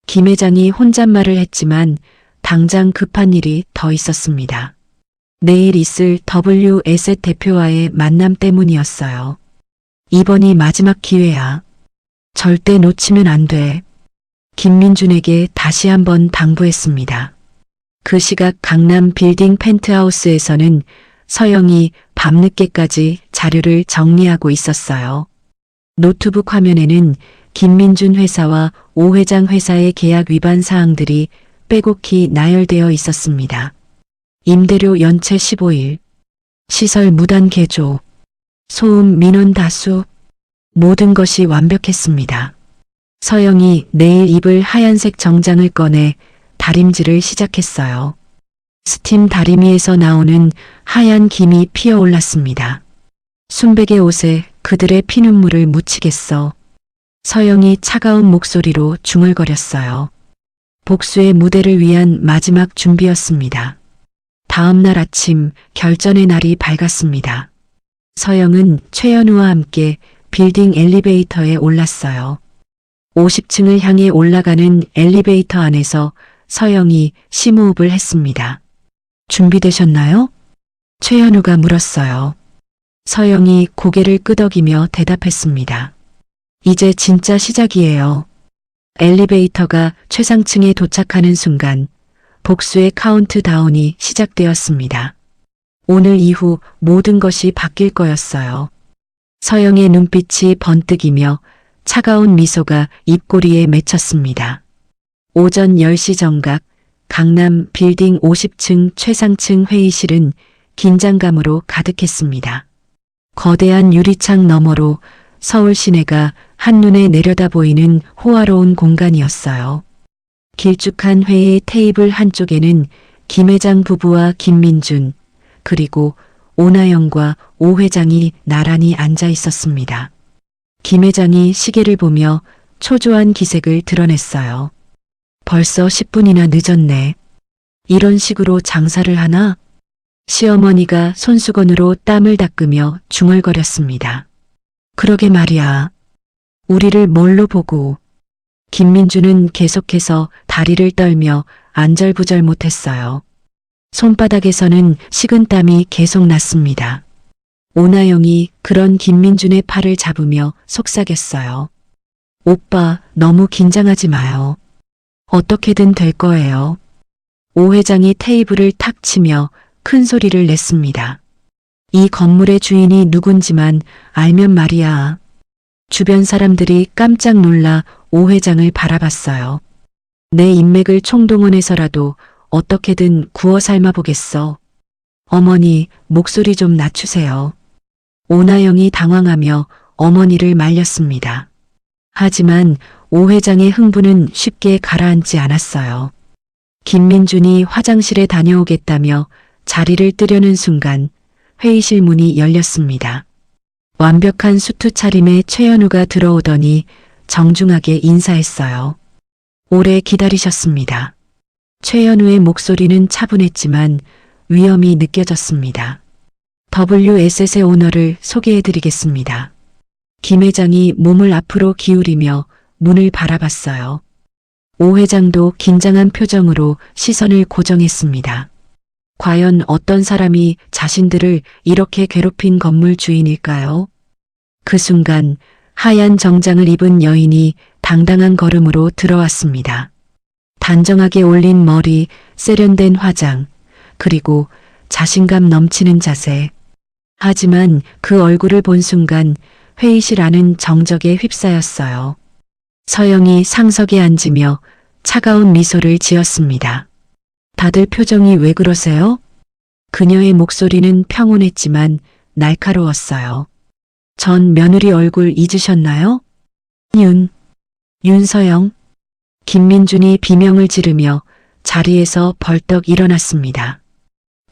김 회장이 혼잣말을 했지만 당장 급한 일이 더 있었습니다. 내일 있을 WS 대표와의 만남 때문이었어요. 이번이 마지막 기회야. 절대 놓치면 안 돼. 김민준에게 다시 한번 당부했습니다. 그 시각 강남 빌딩 펜트하우스에서는 서영이 밤늦게까지 자료를 정리하고 있었어요. 노트북 화면에는 김민준 회사와 오 회장 회사의 계약 위반 사항들이 빼곡히 나열되어 있었습니다. 임대료 연체 15일, 시설 무단 개조, 소음 민원 다수, 모든 것이 완벽했습니다. 서영이 내일 입을 하얀색 정장을 꺼내 다림질을 시작했어요. 스팀 다리미에서 나오는 하얀 김이 피어올랐습니다. 순백의 옷에 그들의 피눈물을 묻히겠어. 서영이 차가운 목소리로 중얼거렸어요. 복수의 무대를 위한 마지막 준비였습니다. 다음 날 아침 결전의 날이 밝았습니다. 서영은 최연우와 함께 빌딩 엘리베이터에 올랐어요. 50층을 향해 올라가는 엘리베이터 안에서 서영이 심호흡을 했습니다. 준비되셨나요? 최연우가 물었어요. 서영이 고개를 끄덕이며 대답했습니다. 이제 진짜 시작이에요. 엘리베이터가 최상층에 도착하는 순간 복수의 카운트다운이 시작되었습니다. 오늘 이후 모든 것이 바뀔 거였어요. 서영의 눈빛이 번뜩이며 차가운 미소가 입꼬리에 맺혔습니다. 오전 10시 정각 강남 빌딩 50층 최상층 회의실은 긴장감으로 가득했습니다. 거대한 유리창 너머로 서울 시내가 한눈에 내려다 보이는 호화로운 공간이었어요. 길쭉한 회의 테이블 한쪽에는 김 회장 부부와 김민준, 그리고 오나영과 오 회장이 나란히 앉아 있었습니다. 김 회장이 시계를 보며 초조한 기색을 드러냈어요. 벌써 10분이나 늦었네. 이런 식으로 장사를 하나? 시어머니가 손수건으로 땀을 닦으며 중얼거렸습니다. 그러게 말이야. 우리를 뭘로 보고. 김민주는 계속해서 다리를 떨며 안절부절 못했어요. 손바닥에서는 식은땀이 계속 났습니다. 오나영이 그런 김민준의 팔을 잡으며 속삭였어요. 오빠, 너무 긴장하지 마요. 어떻게든 될 거예요. 오 회장이 테이블을 탁 치며 큰 소리를 냈습니다. 이 건물의 주인이 누군지만 알면 말이야. 주변 사람들이 깜짝 놀라 오 회장을 바라봤어요. 내 인맥을 총동원해서라도 어떻게든 구워 삶아 보겠어. 어머니, 목소리 좀 낮추세요. 오나영이 당황하며 어머니를 말렸습니다. 하지만 오 회장의 흥분은 쉽게 가라앉지 않았어요. 김민준이 화장실에 다녀오겠다며 자리를 뜨려는 순간 회의실 문이 열렸습니다. 완벽한 수트 차림의 최현우가 들어오더니 정중하게 인사했어요. 오래 기다리셨습니다. 최현우의 목소리는 차분했지만 위험이 느껴졌습니다. WSS의 오너를 소개해드리겠습니다. 김 회장이 몸을 앞으로 기울이며 문을 바라봤어요. 오 회장도 긴장한 표정으로 시선을 고정했습니다. 과연 어떤 사람이 자신들을 이렇게 괴롭힌 건물 주인일까요? 그 순간 하얀 정장을 입은 여인이 당당한 걸음으로 들어왔습니다. 단정하게 올린 머리, 세련된 화장, 그리고 자신감 넘치는 자세. 하지만 그 얼굴을 본 순간 회의실 안은 정적에 휩싸였어요. 서영이 상석에 앉으며 차가운 미소를 지었습니다. 다들 표정이 왜 그러세요? 그녀의 목소리는 평온했지만 날카로웠어요. 전 며느리 얼굴 잊으셨나요? 윤서영. 김민준이 비명을 지르며 자리에서 벌떡 일어났습니다.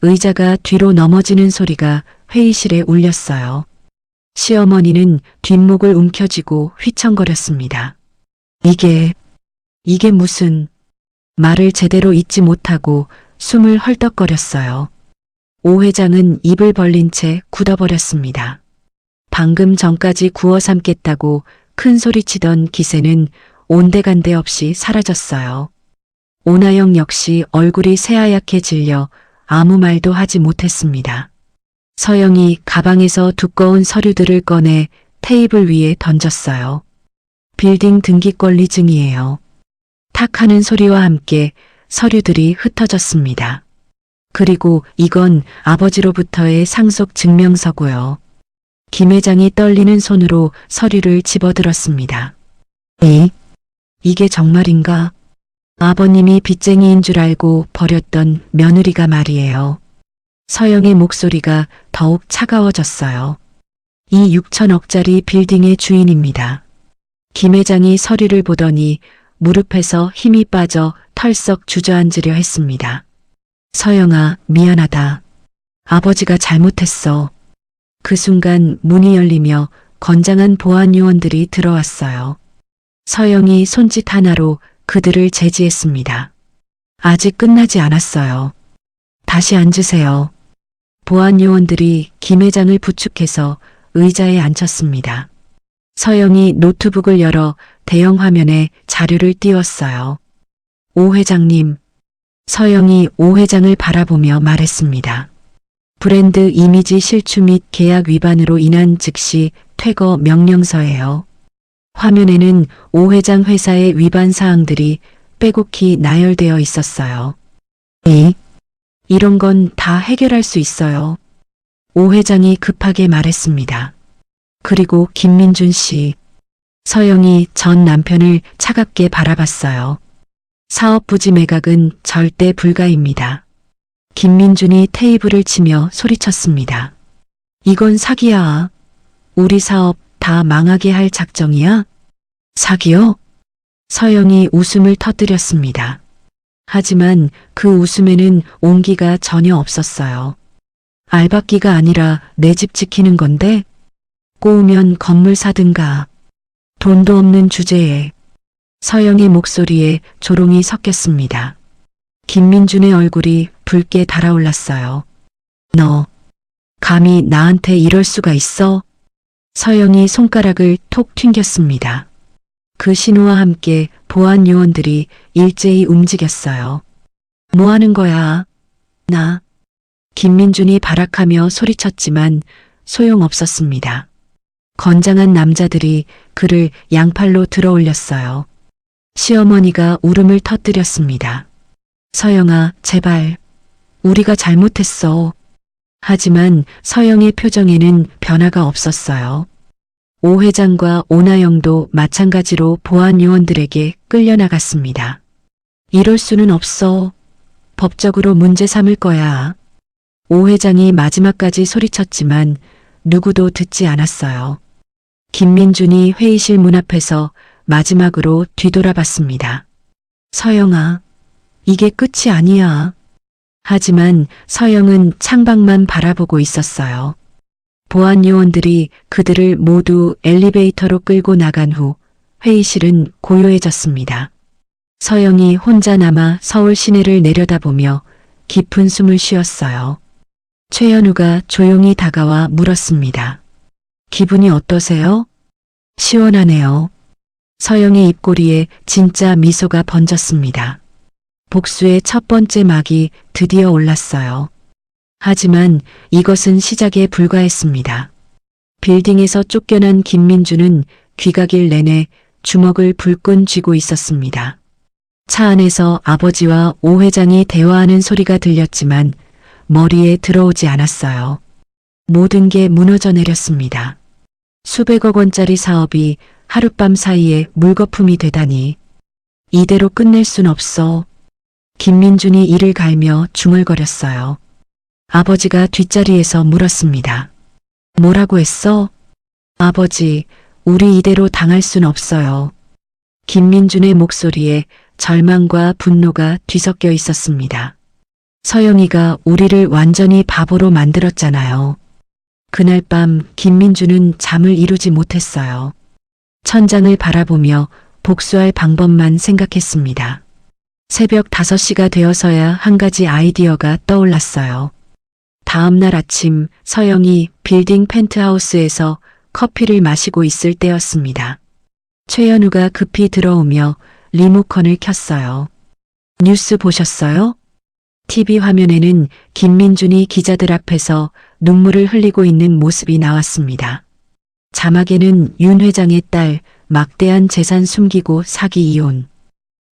의자가 뒤로 넘어지는 소리가 회의실에 울렸어요. 시어머니는 뒷목을 움켜쥐고 휘청거렸습니다. 이게 무슨... 말을 제대로 잇지 못하고 숨을 헐떡거렸어요. 오 회장은 입을 벌린 채 굳어버렸습니다. 방금 전까지 구워 삶겠다고 큰 소리치던 기세는 온데간데 없이 사라졌어요. 오나영 역시 얼굴이 새하얗게 질려 아무 말도 하지 못했습니다. 서영이 가방에서 두꺼운 서류들을 꺼내 테이블 위에 던졌어요. 빌딩 등기권리증이에요. 탁 하는 소리와 함께 서류들이 흩어졌습니다. 그리고 이건 아버지로부터의 상속 증명서고요. 김 회장이 떨리는 손으로 서류를 집어들었습니다. 이게 정말인가? 아버님이 빚쟁이인 줄 알고 버렸던 며느리가 말이에요. 서영의 목소리가 더욱 차가워졌어요. 이 6천억짜리 빌딩의 주인입니다. 김 회장이 서류를 보더니 무릎에서 힘이 빠져 털썩 주저앉으려 했습니다. 서영아, 미안하다. 아버지가 잘못했어. 그 순간 문이 열리며 건장한 보안 요원들이 들어왔어요. 서영이 손짓 하나로 그들을 제지했습니다. 아직 끝나지 않았어요. 다시 앉으세요. 보안 요원들이 김 회장을 부축해서 의자에 앉혔습니다. 서영이 노트북을 열어 대형 화면에 자료를 띄웠어요. 오 회장님. 서영이 오 회장을 바라보며 말했습니다. 브랜드 이미지 실추 및 계약 위반으로 인한 즉시 퇴거 명령서예요. 화면에는 오 회장 회사의 위반 사항들이 빼곡히 나열되어 있었어요. 이런 건 다 해결할 수 있어요. 오 회장이 급하게 말했습니다. 그리고 김민준 씨. 서영이 전 남편을 차갑게 바라봤어요. 사업 부지 매각은 절대 불가입니다. 김민준이 테이블을 치며 소리쳤습니다. 이건 사기야. 우리 사업 다 망하게 할 작정이야? 사기요? 서영이 웃음을 터뜨렸습니다. 하지만 그 웃음에는 온기가 전혀 없었어요. 알박기가 아니라 내 집 지키는 건데? 꼬우면 건물 사든가. 돈도 없는 주제에. 서영의 목소리에 조롱이 섞였습니다. 김민준의 얼굴이 붉게 달아올랐어요. 너, 감히 나한테 이럴 수가 있어? 서영이 손가락을 톡 튕겼습니다. 그 신호와 함께 보안 요원들이 일제히 움직였어요. 뭐 하는 거야? 나. 김민준이 발악하며 소리쳤지만 소용없었습니다. 건장한 남자들이 그를 양팔로 들어올렸어요. 시어머니가 울음을 터뜨렸습니다. 서영아, 제발. 우리가 잘못했어. 하지만 서영의 표정에는 변화가 없었어요. 오 회장과 오나영도 마찬가지로 보안 요원들에게 끌려나갔습니다. 이럴 수는 없어. 법적으로 문제 삼을 거야. 오 회장이 마지막까지 소리쳤지만 누구도 듣지 않았어요. 김민준이 회의실 문 앞에서 마지막으로 뒤돌아봤습니다. 서영아, 이게 끝이 아니야. 하지만 서영은 창밖만 바라보고 있었어요. 보안 요원들이 그들을 모두 엘리베이터로 끌고 나간 후 회의실은 고요해졌습니다. 서영이 혼자 남아 서울 시내를 내려다보며 깊은 숨을 쉬었어요. 최현우가 조용히 다가와 물었습니다. 기분이 어떠세요? 시원하네요. 서영의 입꼬리에 진짜 미소가 번졌습니다. 복수의 첫 번째 막이 드디어 올랐어요. 하지만 이것은 시작에 불과했습니다. 빌딩에서 쫓겨난 김민주는 귀가길 내내 주먹을 불끈 쥐고 있었습니다. 차 안에서 아버지와 오 회장이 대화하는 소리가 들렸지만 머리에 들어오지 않았어요. 모든 게 무너져 내렸습니다. 수백억 원짜리 사업이 하룻밤 사이에 물거품이 되다니. 이대로 끝낼 순 없어. 김민준이 이를 갈며 중얼거렸어요. 아버지가 뒷자리에서 물었습니다. 뭐라고 했어? 아버지, 우리 이대로 당할 순 없어요. 김민준의 목소리에 절망과 분노가 뒤섞여 있었습니다. 서영이가 우리를 완전히 바보로 만들었잖아요. 그날 밤 김민준은 잠을 이루지 못했어요. 천장을 바라보며 복수할 방법만 생각했습니다. 새벽 5시가 되어서야 한 가지 아이디어가 떠올랐어요. 다음 날 아침 서영이 빌딩 펜트하우스에서 커피를 마시고 있을 때였습니다. 최현우가 급히 들어오며 리모컨을 켰어요. 뉴스 보셨어요? TV 화면에는 김민준이 기자들 앞에서 눈물을 흘리고 있는 모습이 나왔습니다. 자막에는 윤 회장의 딸 막대한 재산 숨기고 사기 이혼.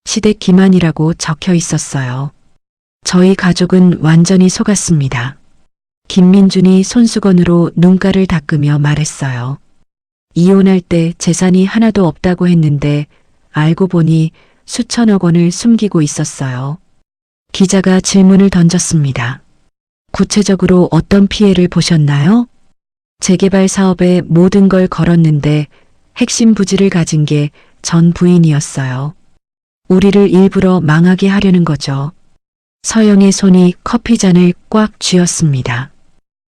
시댁 기만이라고 적혀 있었어요. 저희 가족은 완전히 속았습니다. 김민준이 손수건으로 눈가를 닦으며 말했어요. 이혼할 때 재산이 하나도 없다고 했는데 알고 보니 수천억 원을 숨기고 있었어요. 기자가 질문을 던졌습니다. 구체적으로 어떤 피해를 보셨나요? 재개발 사업에 모든 걸 걸었는데 핵심 부지를 가진 게 전 부인이었어요. 우리를 일부러 망하게 하려는 거죠. 서영의 손이 커피잔을 꽉 쥐었습니다.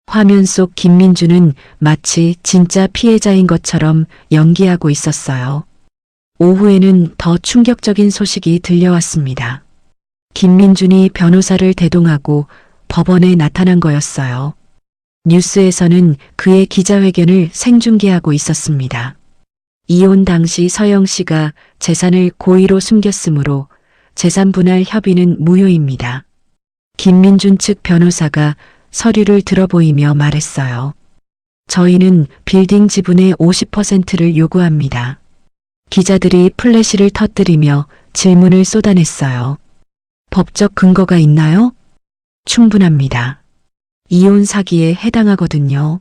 화면 속 김민주는 마치 진짜 피해자인 것처럼 연기하고 있었어요. 오후에는 더 충격적인 소식이 들려왔습니다. 김민준이 변호사를 대동하고 법원에 나타난 거였어요. 뉴스에서는 그의 기자회견을 생중계하고 있었습니다. 이혼 당시 서영 씨가 재산을 고의로 숨겼으므로 재산 분할 협의는 무효입니다. 김민준 측 변호사가 서류를 들어보이며 말했어요. 저희는 빌딩 지분의 50%를 요구합니다. 기자들이 플래시를 터뜨리며 질문을 쏟아냈어요. 법적 근거가 있나요? 충분합니다. 이혼 사기에 해당하거든요.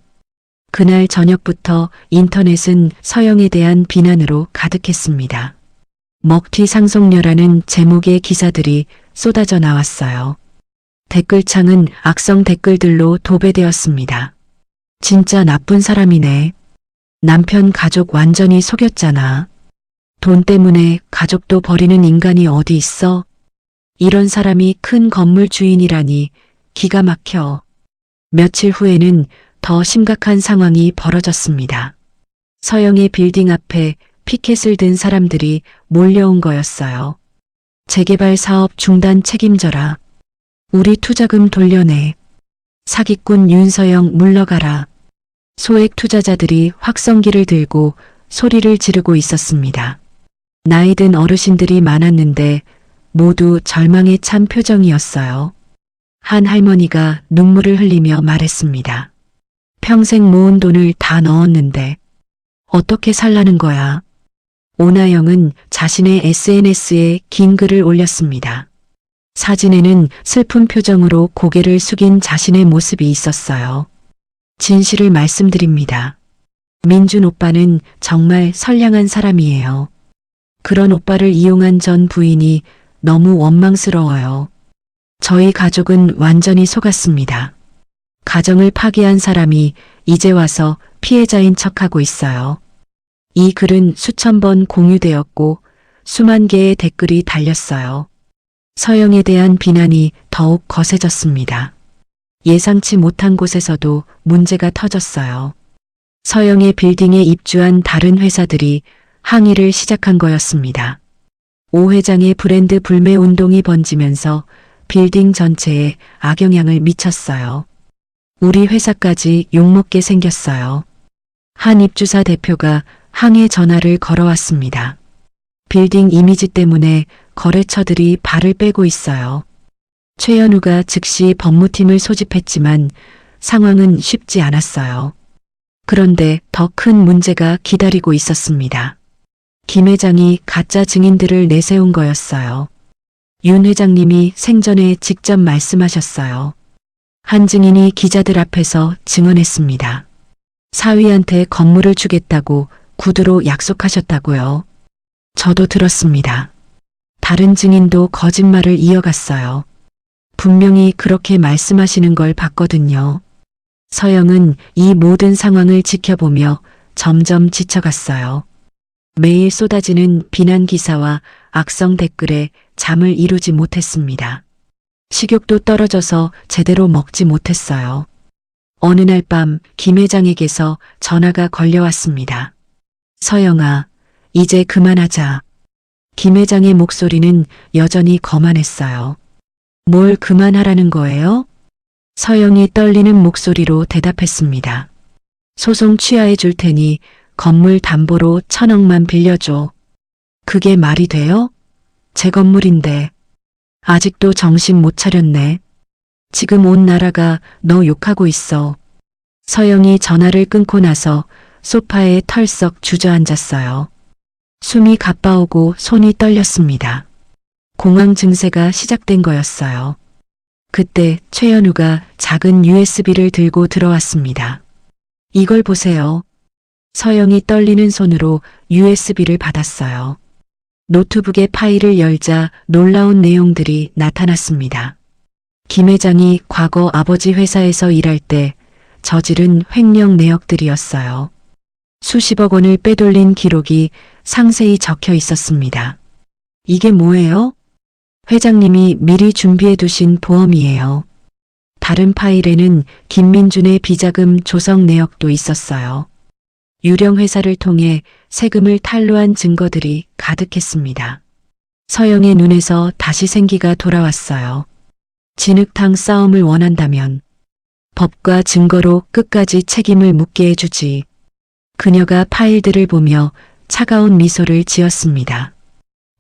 그날 저녁부터 인터넷은 서영에 대한 비난으로 가득했습니다. 먹튀 상속녀라는 제목의 기사들이 쏟아져 나왔어요. 댓글창은 악성 댓글들로 도배되었습니다. 진짜 나쁜 사람이네. 남편 가족 완전히 속였잖아. 돈 때문에 가족도 버리는 인간이 어디 있어? 이런 사람이 큰 건물 주인이라니 기가 막혀. 며칠 후에는 더 심각한 상황이 벌어졌습니다. 서영의 빌딩 앞에 피켓을 든 사람들이 몰려온 거였어요. 재개발 사업 중단 책임져라. 우리 투자금 돌려내. 사기꾼 윤서영 물러가라. 소액 투자자들이 확성기를 들고 소리를 지르고 있었습니다. 나이든 어르신들이 많았는데 모두 절망에 찬 표정이었어요. 한 할머니가 눈물을 흘리며 말했습니다. 평생 모은 돈을 다 넣었는데 어떻게 살라는 거야? 오나영은 자신의 SNS에 긴 글을 올렸습니다. 사진에는 슬픈 표정으로 고개를 숙인 자신의 모습이 있었어요. 진실을 말씀드립니다. 민준 오빠는 정말 선량한 사람이에요. 그런 오빠를 이용한 전 부인이 너무 원망스러워요. 저희 가족은 완전히 속았습니다. 가정을 파괴한 사람이 이제 와서 피해자인 척하고 있어요. 이 글은 수천 번 공유되었고 수만 개의 댓글이 달렸어요. 서영에 대한 비난이 더욱 거세졌습니다. 예상치 못한 곳에서도 문제가 터졌어요. 서영의 빌딩에 입주한 다른 회사들이 항의를 시작한 거였습니다. 오 회장의 브랜드 불매 운동이 번지면서 빌딩 전체에 악영향을 미쳤어요. 우리 회사까지 욕먹게 생겼어요. 한 입주사 대표가 항해 전화를 걸어왔습니다. 빌딩 이미지 때문에 거래처들이 발을 빼고 있어요. 최연우가 즉시 법무팀을 소집했지만 상황은 쉽지 않았어요. 그런데 더 큰 문제가 기다리고 있었습니다. 김 회장이 가짜 증인들을 내세운 거였어요. 윤 회장님이 생전에 직접 말씀하셨어요. 한 증인이 기자들 앞에서 증언했습니다. 사위한테 건물을 주겠다고 구두로 약속하셨다고요. 저도 들었습니다. 다른 증인도 거짓말을 이어갔어요. 분명히 그렇게 말씀하시는 걸 봤거든요. 서영은 이 모든 상황을 지켜보며 점점 지쳐갔어요. 매일 쏟아지는 비난 기사와 악성 댓글에 잠을 이루지 못했습니다. 식욕도 떨어져서 제대로 먹지 못했어요. 어느 날 밤 김 회장에게서 전화가 걸려왔습니다. 서영아, 이제 그만하자. 김 회장의 목소리는 여전히 거만했어요. 뭘 그만하라는 거예요? 서영이 떨리는 목소리로 대답했습니다. 소송 취하해 줄 테니 건물 담보로 1,000억만 빌려줘. 그게 말이 돼요? 제 건물인데. 아직도 정신 못 차렸네. 지금 온 나라가 너 욕하고 있어. 서영이 전화를 끊고 나서 소파에 털썩 주저앉았어요. 숨이 가빠오고 손이 떨렸습니다. 공황 증세가 시작된 거였어요. 그때 최연우가 작은 USB를 들고 들어왔습니다. 이걸 보세요. 서영이 떨리는 손으로 USB를 받았어요. 노트북의 파일을 열자 놀라운 내용들이 나타났습니다. 김 회장이 과거 아버지 회사에서 일할 때 저지른 횡령 내역들이었어요. 수십억 원을 빼돌린 기록이 상세히 적혀 있었습니다. 이게 뭐예요? 회장님이 미리 준비해 두신 보험이에요. 다른 파일에는 김민준의 비자금 조성 내역도 있었어요. 유령 회사를 통해 세금을 탈루한 증거들이 가득했습니다. 서영의 눈에서 다시 생기가 돌아왔어요. 진흙탕 싸움을 원한다면 법과 증거로 끝까지 책임을 묻게 해주지. 그녀가 파일들을 보며 차가운 미소를 지었습니다.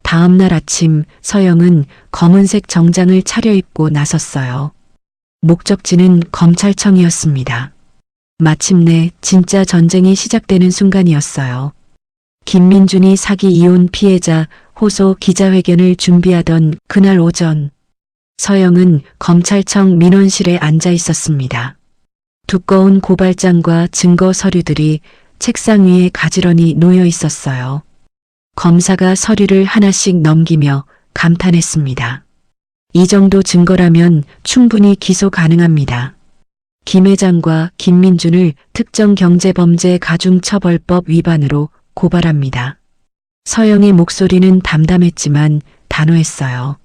다음 날 아침 서영은 검은색 정장을 차려입고 나섰어요. 목적지는 검찰청이었습니다. 마침내 진짜 전쟁이 시작되는 순간이었어요. 김민준이 사기 이혼 피해자 호소 기자회견을 준비하던 그날 오전, 서영은 검찰청 민원실에 앉아 있었습니다. 두꺼운 고발장과 증거 서류들이 책상 위에 가지런히 놓여 있었어요. 검사가 서류를 하나씩 넘기며 감탄했습니다. 이 정도 증거라면 충분히 기소 가능합니다. 김 회장과 김민준을 특정경제범죄가중처벌법 위반으로 고발합니다. 서영의 목소리는 담담했지만 단호했어요.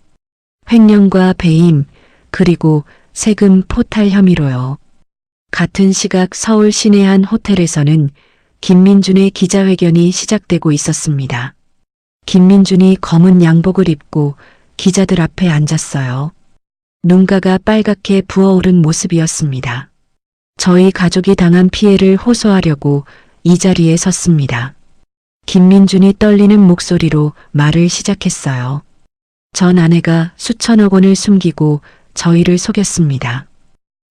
횡령과 배임, 그리고 세금 포탈 혐의로요. 같은 시각 서울 시내 한 호텔에서는 김민준의 기자회견이 시작되고 있었습니다. 김민준이 검은 양복을 입고 기자들 앞에 앉았어요. 눈가가 빨갛게 부어오른 모습이었습니다. 저희 가족이 당한 피해를 호소하려고 이 자리에 섰습니다. 김민준이 떨리는 목소리로 말을 시작했어요. 전 아내가 수천억 원을 숨기고 저희를 속였습니다.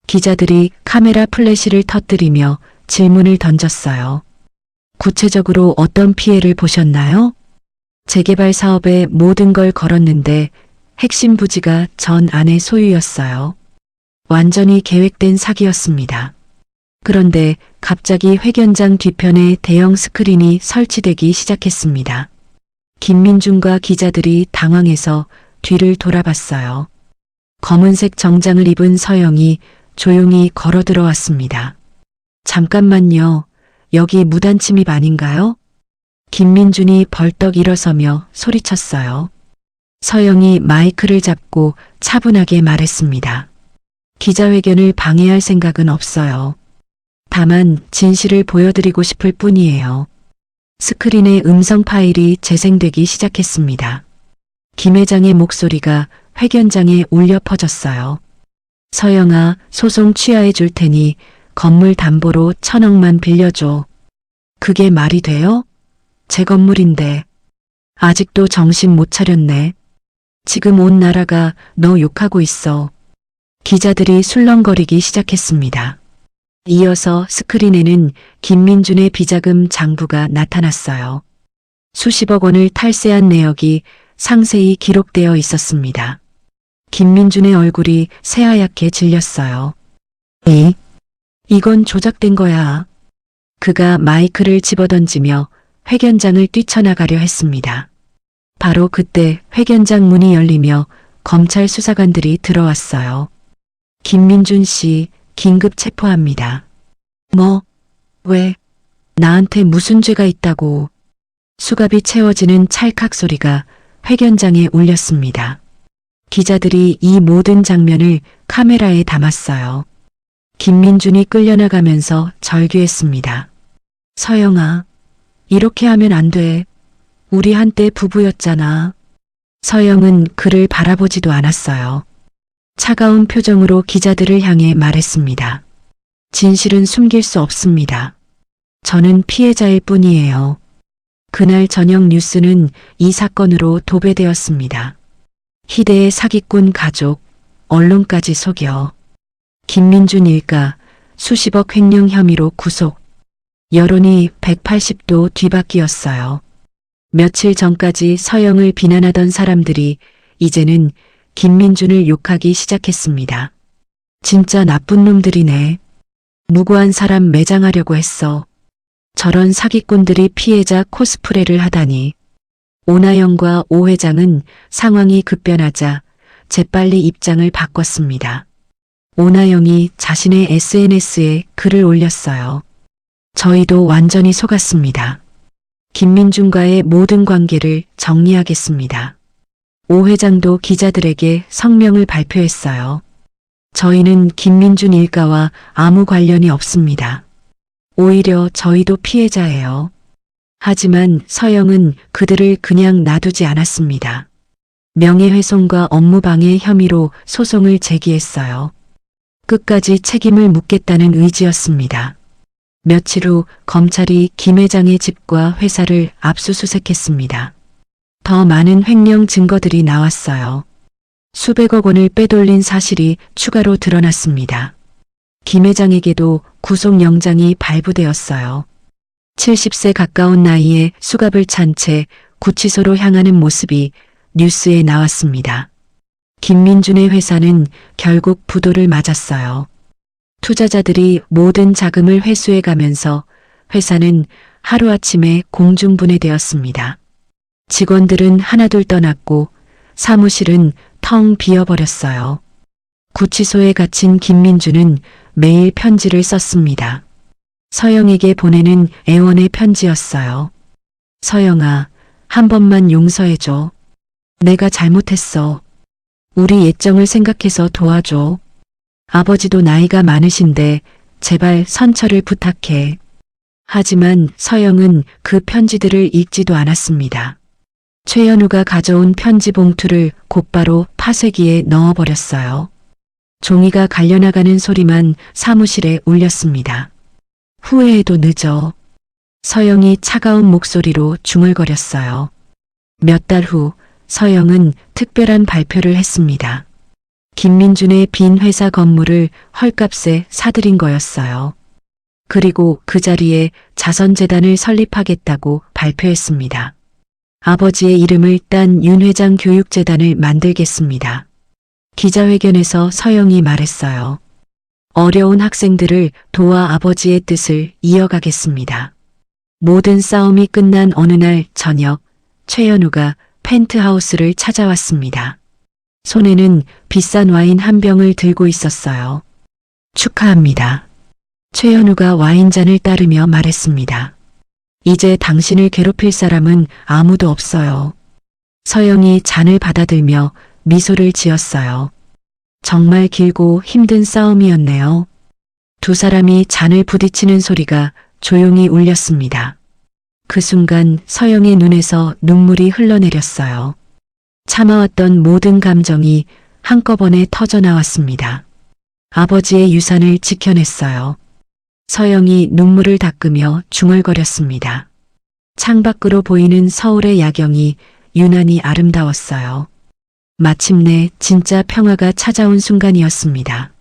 기자들이 카메라 플래시를 터뜨리며 질문을 던졌어요. 구체적으로 어떤 피해를 보셨나요? 재개발 사업에 모든 걸 걸었는데 핵심 부지가 전 아내 소유였어요. 완전히 계획된 사기였습니다. 그런데 갑자기 회견장 뒤편에 대형 스크린이 설치되기 시작했습니다. 김민준과 기자들이 당황해서 뒤를 돌아봤어요. 검은색 정장을 입은 서영이 조용히 걸어 들어왔습니다. 잠깐만요. 여기 무단 침입 아닌가요? 김민준이 벌떡 일어서며 소리쳤어요. 서영이 마이크를 잡고 차분하게 말했습니다. 기자회견을 방해할 생각은 없어요. 다만 진실을 보여드리고 싶을 뿐이에요. 스크린에 음성 파일이 재생되기 시작했습니다. 김 회장의 목소리가 회견장에 울려 퍼졌어요. 서영아, 소송 취하해 줄 테니 건물 담보로 1,000억만 빌려줘. 그게 말이 돼요? 제 건물인데. 아직도 정신 못 차렸네. 지금 온 나라가 너 욕하고 있어. 기자들이 술렁거리기 시작했습니다. 이어서 스크린에는 김민준의 비자금 장부가 나타났어요. 수십억 원을 탈세한 내역이 상세히 기록되어 있었습니다. 김민준의 얼굴이 새하얗게 질렸어요. 이건 조작된 거야. 그가 마이크를 집어던지며 회견장을 뛰쳐나가려 했습니다. 바로 그때 회견장 문이 열리며 검찰 수사관들이 들어왔어요. 김민준 씨, 긴급 체포합니다. 뭐? 왜? 나한테 무슨 죄가 있다고? 수갑이 채워지는 찰칵 소리가 회견장에 울렸습니다. 기자들이 이 모든 장면을 카메라에 담았어요. 김민준이 끌려나가면서 절규했습니다. 서영아, 이렇게 하면 안 돼. 우리 한때 부부였잖아. 서영은 그를 바라보지도 않았어요. 차가운 표정으로 기자들을 향해 말했습니다. 진실은 숨길 수 없습니다. 저는 피해자일 뿐이에요. 그날 저녁 뉴스는 이 사건으로 도배되었습니다. 희대의 사기꾼 가족, 언론까지 속여. 김민준 일가 수십억 횡령 혐의로 구속. 여론이 180도 뒤바뀌었어요. 며칠 전까지 서영을 비난하던 사람들이 이제는 김민준을 욕하기 시작했습니다. 진짜 나쁜 놈들이네. 무고한 사람 매장하려고 했어. 저런 사기꾼들이 피해자 코스프레를 하다니. 오나영과 오 회장은 상황이 급변하자 재빨리 입장을 바꿨습니다. 오나영이 자신의 SNS에 글을 올렸어요. 저희도 완전히 속았습니다. 김민준과의 모든 관계를 정리하겠습니다. 오 회장도 기자들에게 성명을 발표했어요. 저희는 김민준 일가와 아무 관련이 없습니다. 오히려 저희도 피해자예요. 하지만 서영은 그들을 그냥 놔두지 않았습니다. 명예훼손과 업무방해 혐의로 소송을 제기했어요. 끝까지 책임을 묻겠다는 의지였습니다. 며칠 후 검찰이 김 회장의 집과 회사를 압수수색했습니다. 더 많은 횡령 증거들이 나왔어요. 수백억 원을 빼돌린 사실이 추가로 드러났습니다. 김 회장에게도 구속영장이 발부되었어요. 70세 가까운 나이에 수갑을 찬 채 구치소로 향하는 모습이 뉴스에 나왔습니다. 김민준의 회사는 결국 부도를 맞았어요. 투자자들이 모든 자금을 회수해 가면서 회사는 하루아침에 공중분해되었습니다. 직원들은 하나둘 떠났고 사무실은 텅 비어버렸어요. 구치소에 갇힌 김민주는 매일 편지를 썼습니다. 서영에게 보내는 애원의 편지였어요. 서영아, 한 번만 용서해줘. 내가 잘못했어. 우리 예정을 생각해서 도와줘. 아버지도 나이가 많으신데 제발 선처를 부탁해. 하지만 서영은 그 편지들을 읽지도 않았습니다. 최연우가 가져온 편지 봉투를 곧바로 파쇄기에 넣어버렸어요. 종이가 갈려나가는 소리만 사무실에 울렸습니다. 후회해도 늦어. 서영이 차가운 목소리로 중얼거렸어요. 몇 달 후 서영은 특별한 발표를 했습니다. 김민준의 빈 회사 건물을 헐값에 사들인 거였어요. 그리고 그 자리에 자선재단을 설립하겠다고 발표했습니다. 아버지의 이름을 딴 윤 회장 교육재단을 만들겠습니다. 기자회견에서 서영이 말했어요. 어려운 학생들을 도와 아버지의 뜻을 이어가겠습니다. 모든 싸움이 끝난 어느 날 저녁, 최연우가 펜트하우스를 찾아왔습니다. 손에는 비싼 와인 한 병을 들고 있었어요. 축하합니다. 최연우가 와인잔을 따르며 말했습니다. 이제 당신을 괴롭힐 사람은 아무도 없어요. 서영이 잔을 받아들며 미소를 지었어요. 정말 길고 힘든 싸움이었네요. 두 사람이 잔을 부딪히는 소리가 조용히 울렸습니다. 그 순간 서영의 눈에서 눈물이 흘러내렸어요. 참아왔던 모든 감정이 한꺼번에 터져나왔습니다. 아버지의 유산을 지켜냈어요. 서영이 눈물을 닦으며 중얼거렸습니다. 창밖으로 보이는 서울의 야경이 유난히 아름다웠어요. 마침내 진짜 평화가 찾아온 순간이었습니다.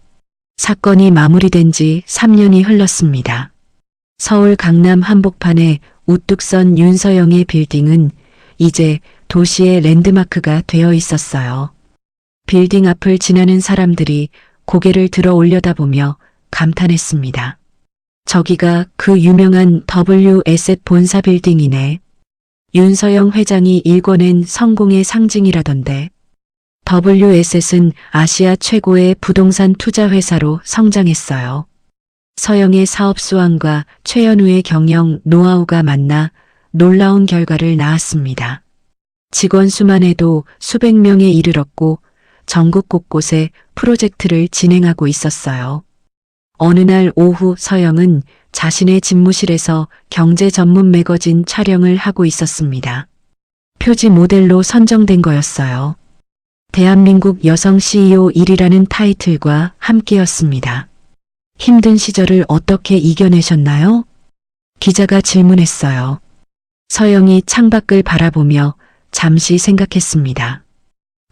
사건이 마무리된 지 3년이 흘렀습니다. 서울 강남 한복판에 우뚝 선 윤서영의 빌딩은 이제 도시의 랜드마크가 되어 있었어요. 빌딩 앞을 지나는 사람들이 고개를 들어 올려다보며 감탄했습니다. 저기가 그 유명한 WSF 본사 빌딩이네. 윤서영 회장이 일궈낸 성공의 상징이라던데. WSS는 아시아 최고의 부동산 투자 회사로 성장했어요. 서영의 사업 수완과 최연우의 경영 노하우가 만나 놀라운 결과를 낳았습니다. 직원 수만 해도 수백 명에 이르렀고 전국 곳곳에 프로젝트를 진행하고 있었어요. 어느 날 오후 서영은 자신의 집무실에서 경제 전문 매거진 촬영을 하고 있었습니다. 표지 모델로 선정된 거였어요. 대한민국 여성 CEO 1위라는 타이틀과 함께였습니다. 힘든 시절을 어떻게 이겨내셨나요? 기자가 질문했어요. 서영이 창밖을 바라보며 잠시 생각했습니다.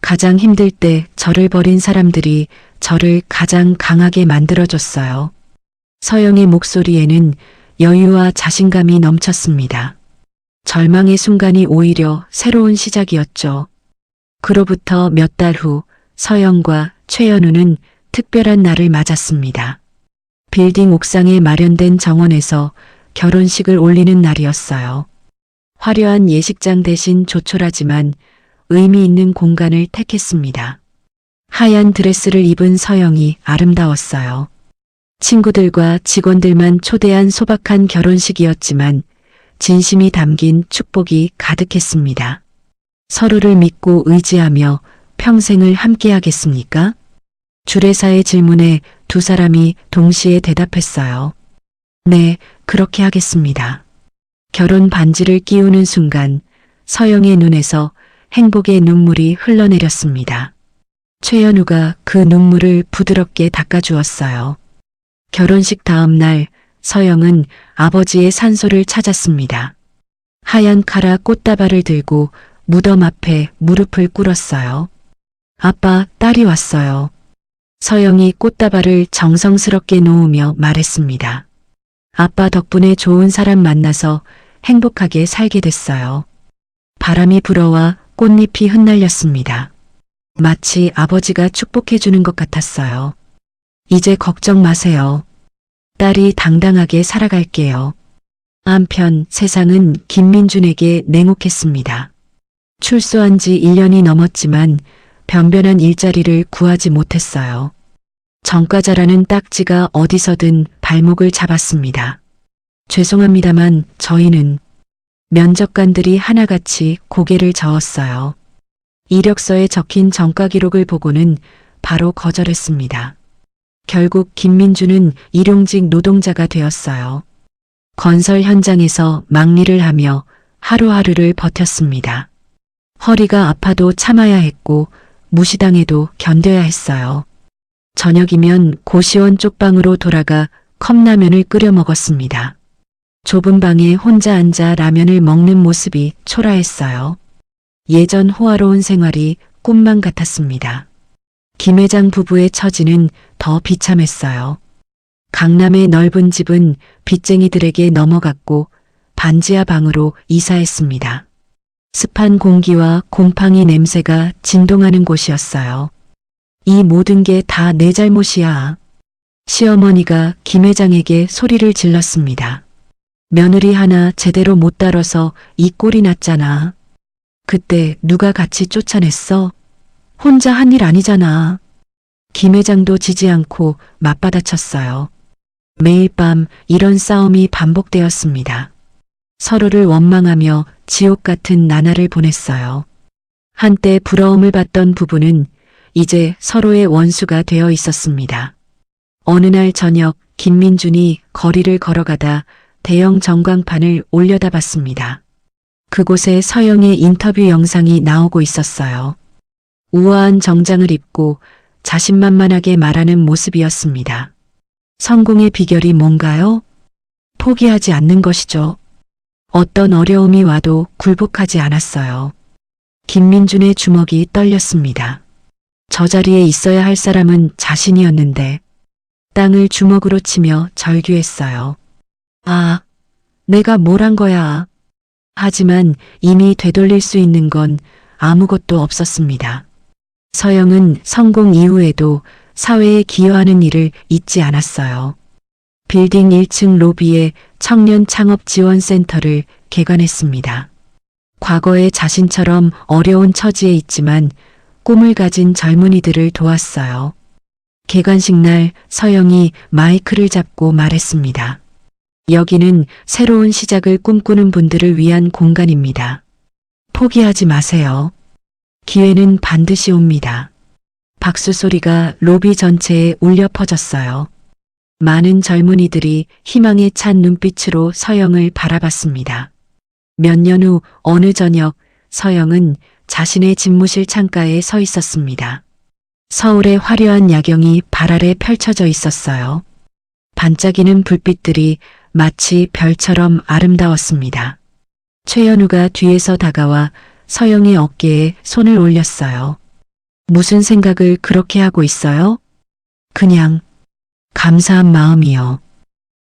가장 힘들 때 저를 버린 사람들이 저를 가장 강하게 만들어줬어요. 서영의 목소리에는 여유와 자신감이 넘쳤습니다. 절망의 순간이 오히려 새로운 시작이었죠. 그로부터 몇 달 후 서영과 최연우는 특별한 날을 맞았습니다. 빌딩 옥상에 마련된 정원에서 결혼식을 올리는 날이었어요. 화려한 예식장 대신 조촐하지만 의미 있는 공간을 택했습니다. 하얀 드레스를 입은 서영이 아름다웠어요. 친구들과 직원들만 초대한 소박한 결혼식이었지만 진심이 담긴 축복이 가득했습니다. 서로를 믿고 의지하며 평생을 함께하겠습니까? 주례사의 질문에 두 사람이 동시에 대답했어요. 네, 그렇게 하겠습니다. 결혼 반지를 끼우는 순간 서영의 눈에서 행복의 눈물이 흘러내렸습니다. 최연우가 그 눈물을 부드럽게 닦아주었어요. 결혼식 다음 날 서영은 아버지의 산소를 찾았습니다. 하얀 카라 꽃다발을 들고 무덤 앞에 무릎을 꿇었어요. 아빠, 딸이 왔어요. 서영이 꽃다발을 정성스럽게 놓으며 말했습니다. 아빠 덕분에 좋은 사람 만나서 행복하게 살게 됐어요. 바람이 불어와 꽃잎이 흩날렸습니다. 마치 아버지가 축복해주는 것 같았어요. 이제 걱정 마세요. 딸이 당당하게 살아갈게요. 한편 세상은 김민준에게 냉혹했습니다. 출소한 지 1년이 넘었지만 변변한 일자리를 구하지 못했어요. 정과자라는 딱지가 어디서든 발목을 잡았습니다. 죄송합니다만 저희는 면접관들이 하나같이 고개를 저었어요. 이력서에 적힌 정과 기록을 보고는 바로 거절했습니다. 결국 김민주는 일용직 노동자가 되었어요. 건설 현장에서 막일을 하며 하루하루를 버텼습니다. 허리가 아파도 참아야 했고 무시당해도 견뎌야 했어요. 저녁이면 고시원 쪽방으로 돌아가 컵라면을 끓여 먹었습니다. 좁은 방에 혼자 앉아 라면을 먹는 모습이 초라했어요. 예전 호화로운 생활이 꿈만 같았습니다. 김 회장 부부의 처지는 더 비참했어요. 강남의 넓은 집은 빚쟁이들에게 넘어갔고 반지하 방으로 이사했습니다. 습한 공기와 곰팡이 냄새가 진동하는 곳이었어요. 이 모든 게 다 내 잘못이야. 시어머니가 김 회장에게 소리를 질렀습니다. 며느리 하나 제대로 못 다뤄서 이 꼴이 났잖아. 그때 누가 같이 쫓아냈어? 혼자 한 일 아니잖아. 김 회장도 지지 않고 맞받아쳤어요. 매일 밤 이런 싸움이 반복되었습니다. 서로를 원망하며 지옥 같은 나날을 보냈어요. 한때 부러움을 받던 부부는 이제 서로의 원수가 되어 있었습니다. 어느 날 저녁 김민준이 거리를 걸어가다 대형 전광판을 올려다봤습니다. 그곳에 서영의 인터뷰 영상이 나오고 있었어요. 우아한 정장을 입고 자신만만하게 말하는 모습이었습니다. 성공의 비결이 뭔가요? 포기하지 않는 것이죠. 어떤 어려움이 와도 굴복하지 않았어요. 김민준의 주먹이 떨렸습니다. 저 자리에 있어야 할 사람은 자신이었는데 땅을 주먹으로 치며 절규했어요. 아, 내가 뭘 한 거야. 하지만 이미 되돌릴 수 있는 건 아무것도 없었습니다. 서영은 성공 이후에도 사회에 기여하는 일을 잊지 않았어요. 빌딩 1층 로비에 청년 창업 지원센터를 개관했습니다. 과거에 자신처럼 어려운 처지에 있지만 꿈을 가진 젊은이들을 도왔어요. 개관식 날 서영이 마이크를 잡고 말했습니다. 여기는 새로운 시작을 꿈꾸는 분들을 위한 공간입니다. 포기하지 마세요. 기회는 반드시 옵니다. 박수 소리가 로비 전체에 울려 퍼졌어요. 많은 젊은이들이 희망에 찬 눈빛으로 서영을 바라봤습니다. 몇 년 후 어느 저녁 서영은 자신의 집무실 창가에 서 있었습니다. 서울의 화려한 야경이 발 아래 펼쳐져 있었어요. 반짝이는 불빛들이 마치 별처럼 아름다웠습니다. 최연우가 뒤에서 다가와 서영의 어깨에 손을 올렸어요. 무슨 생각을 그렇게 하고 있어요? 그냥 감사한 마음이요.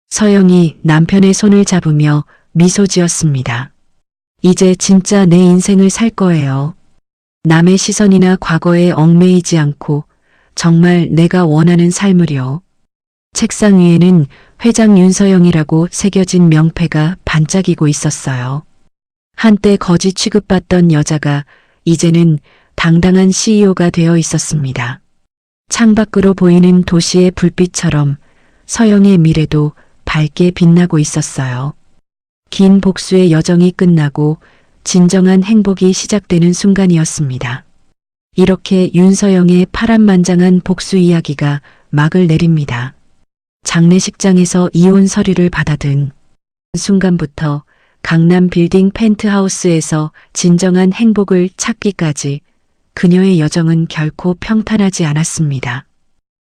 서영이 남편의 손을 잡으며 미소 지었습니다. 이제 진짜 내 인생을 살 거예요. 남의 시선이나 과거에 얽매이지 않고 정말 내가 원하는 삶을요. 책상 위에는 회장 윤서영이라고 새겨진 명패가 반짝이고 있었어요. 한때 거지 취급받던 여자가 이제는 당당한 CEO가 되어 있었습니다. 창밖으로 보이는 도시의 불빛처럼 서영의 미래도 밝게 빛나고 있었어요. 긴 복수의 여정이 끝나고 진정한 행복이 시작되는 순간이었습니다. 이렇게 윤서영의 파란만장한 복수 이야기가 막을 내립니다. 장례식장에서 이혼 서류를 받아든 순간부터 강남 빌딩 펜트하우스에서 진정한 행복을 찾기까지 그녀의 여정은 결코 평탄하지 않았습니다.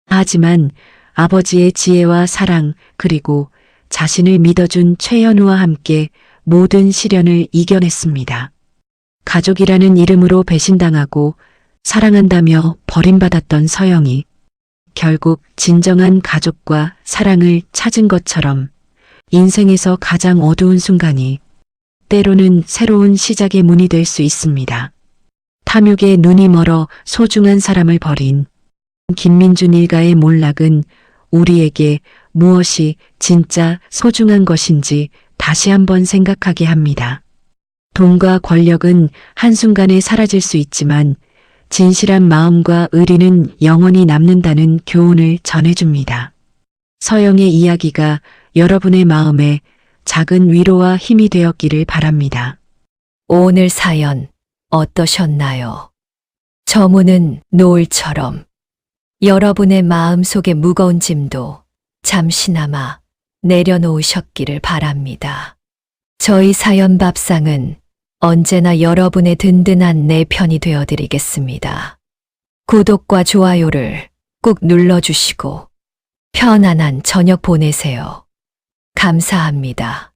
하지만 아버지의 지혜와 사랑 그리고 자신을 믿어준 최연우와 함께 모든 시련을 이겨냈습니다. 가족이라는 이름으로 배신당하고 사랑한다며 버림받았던 서영이 결국 진정한 가족과 사랑을 찾은 것처럼 인생에서 가장 어두운 순간이 때로는 새로운 시작의 문이 될 수 있습니다. 탐욕에 눈이 멀어 소중한 사람을 버린 김민준 일가의 몰락은 우리에게 무엇이 진짜 소중한 것인지 다시 한번 생각하게 합니다. 돈과 권력은 한순간에 사라질 수 있지만 진실한 마음과 의리는 영원히 남는다는 교훈을 전해줍니다. 서영의 이야기가 여러분의 마음에 작은 위로와 힘이 되었기를 바랍니다. 오늘 사연 어떠셨나요? 저문은 노을처럼 여러분의 마음속의 무거운 짐도 잠시나마 내려놓으셨기를 바랍니다. 저희 사연 밥상은 언제나 여러분의 든든한 내 편이 되어드리겠습니다. 구독과 좋아요를 꾹 눌러주시고 편안한 저녁 보내세요. 감사합니다.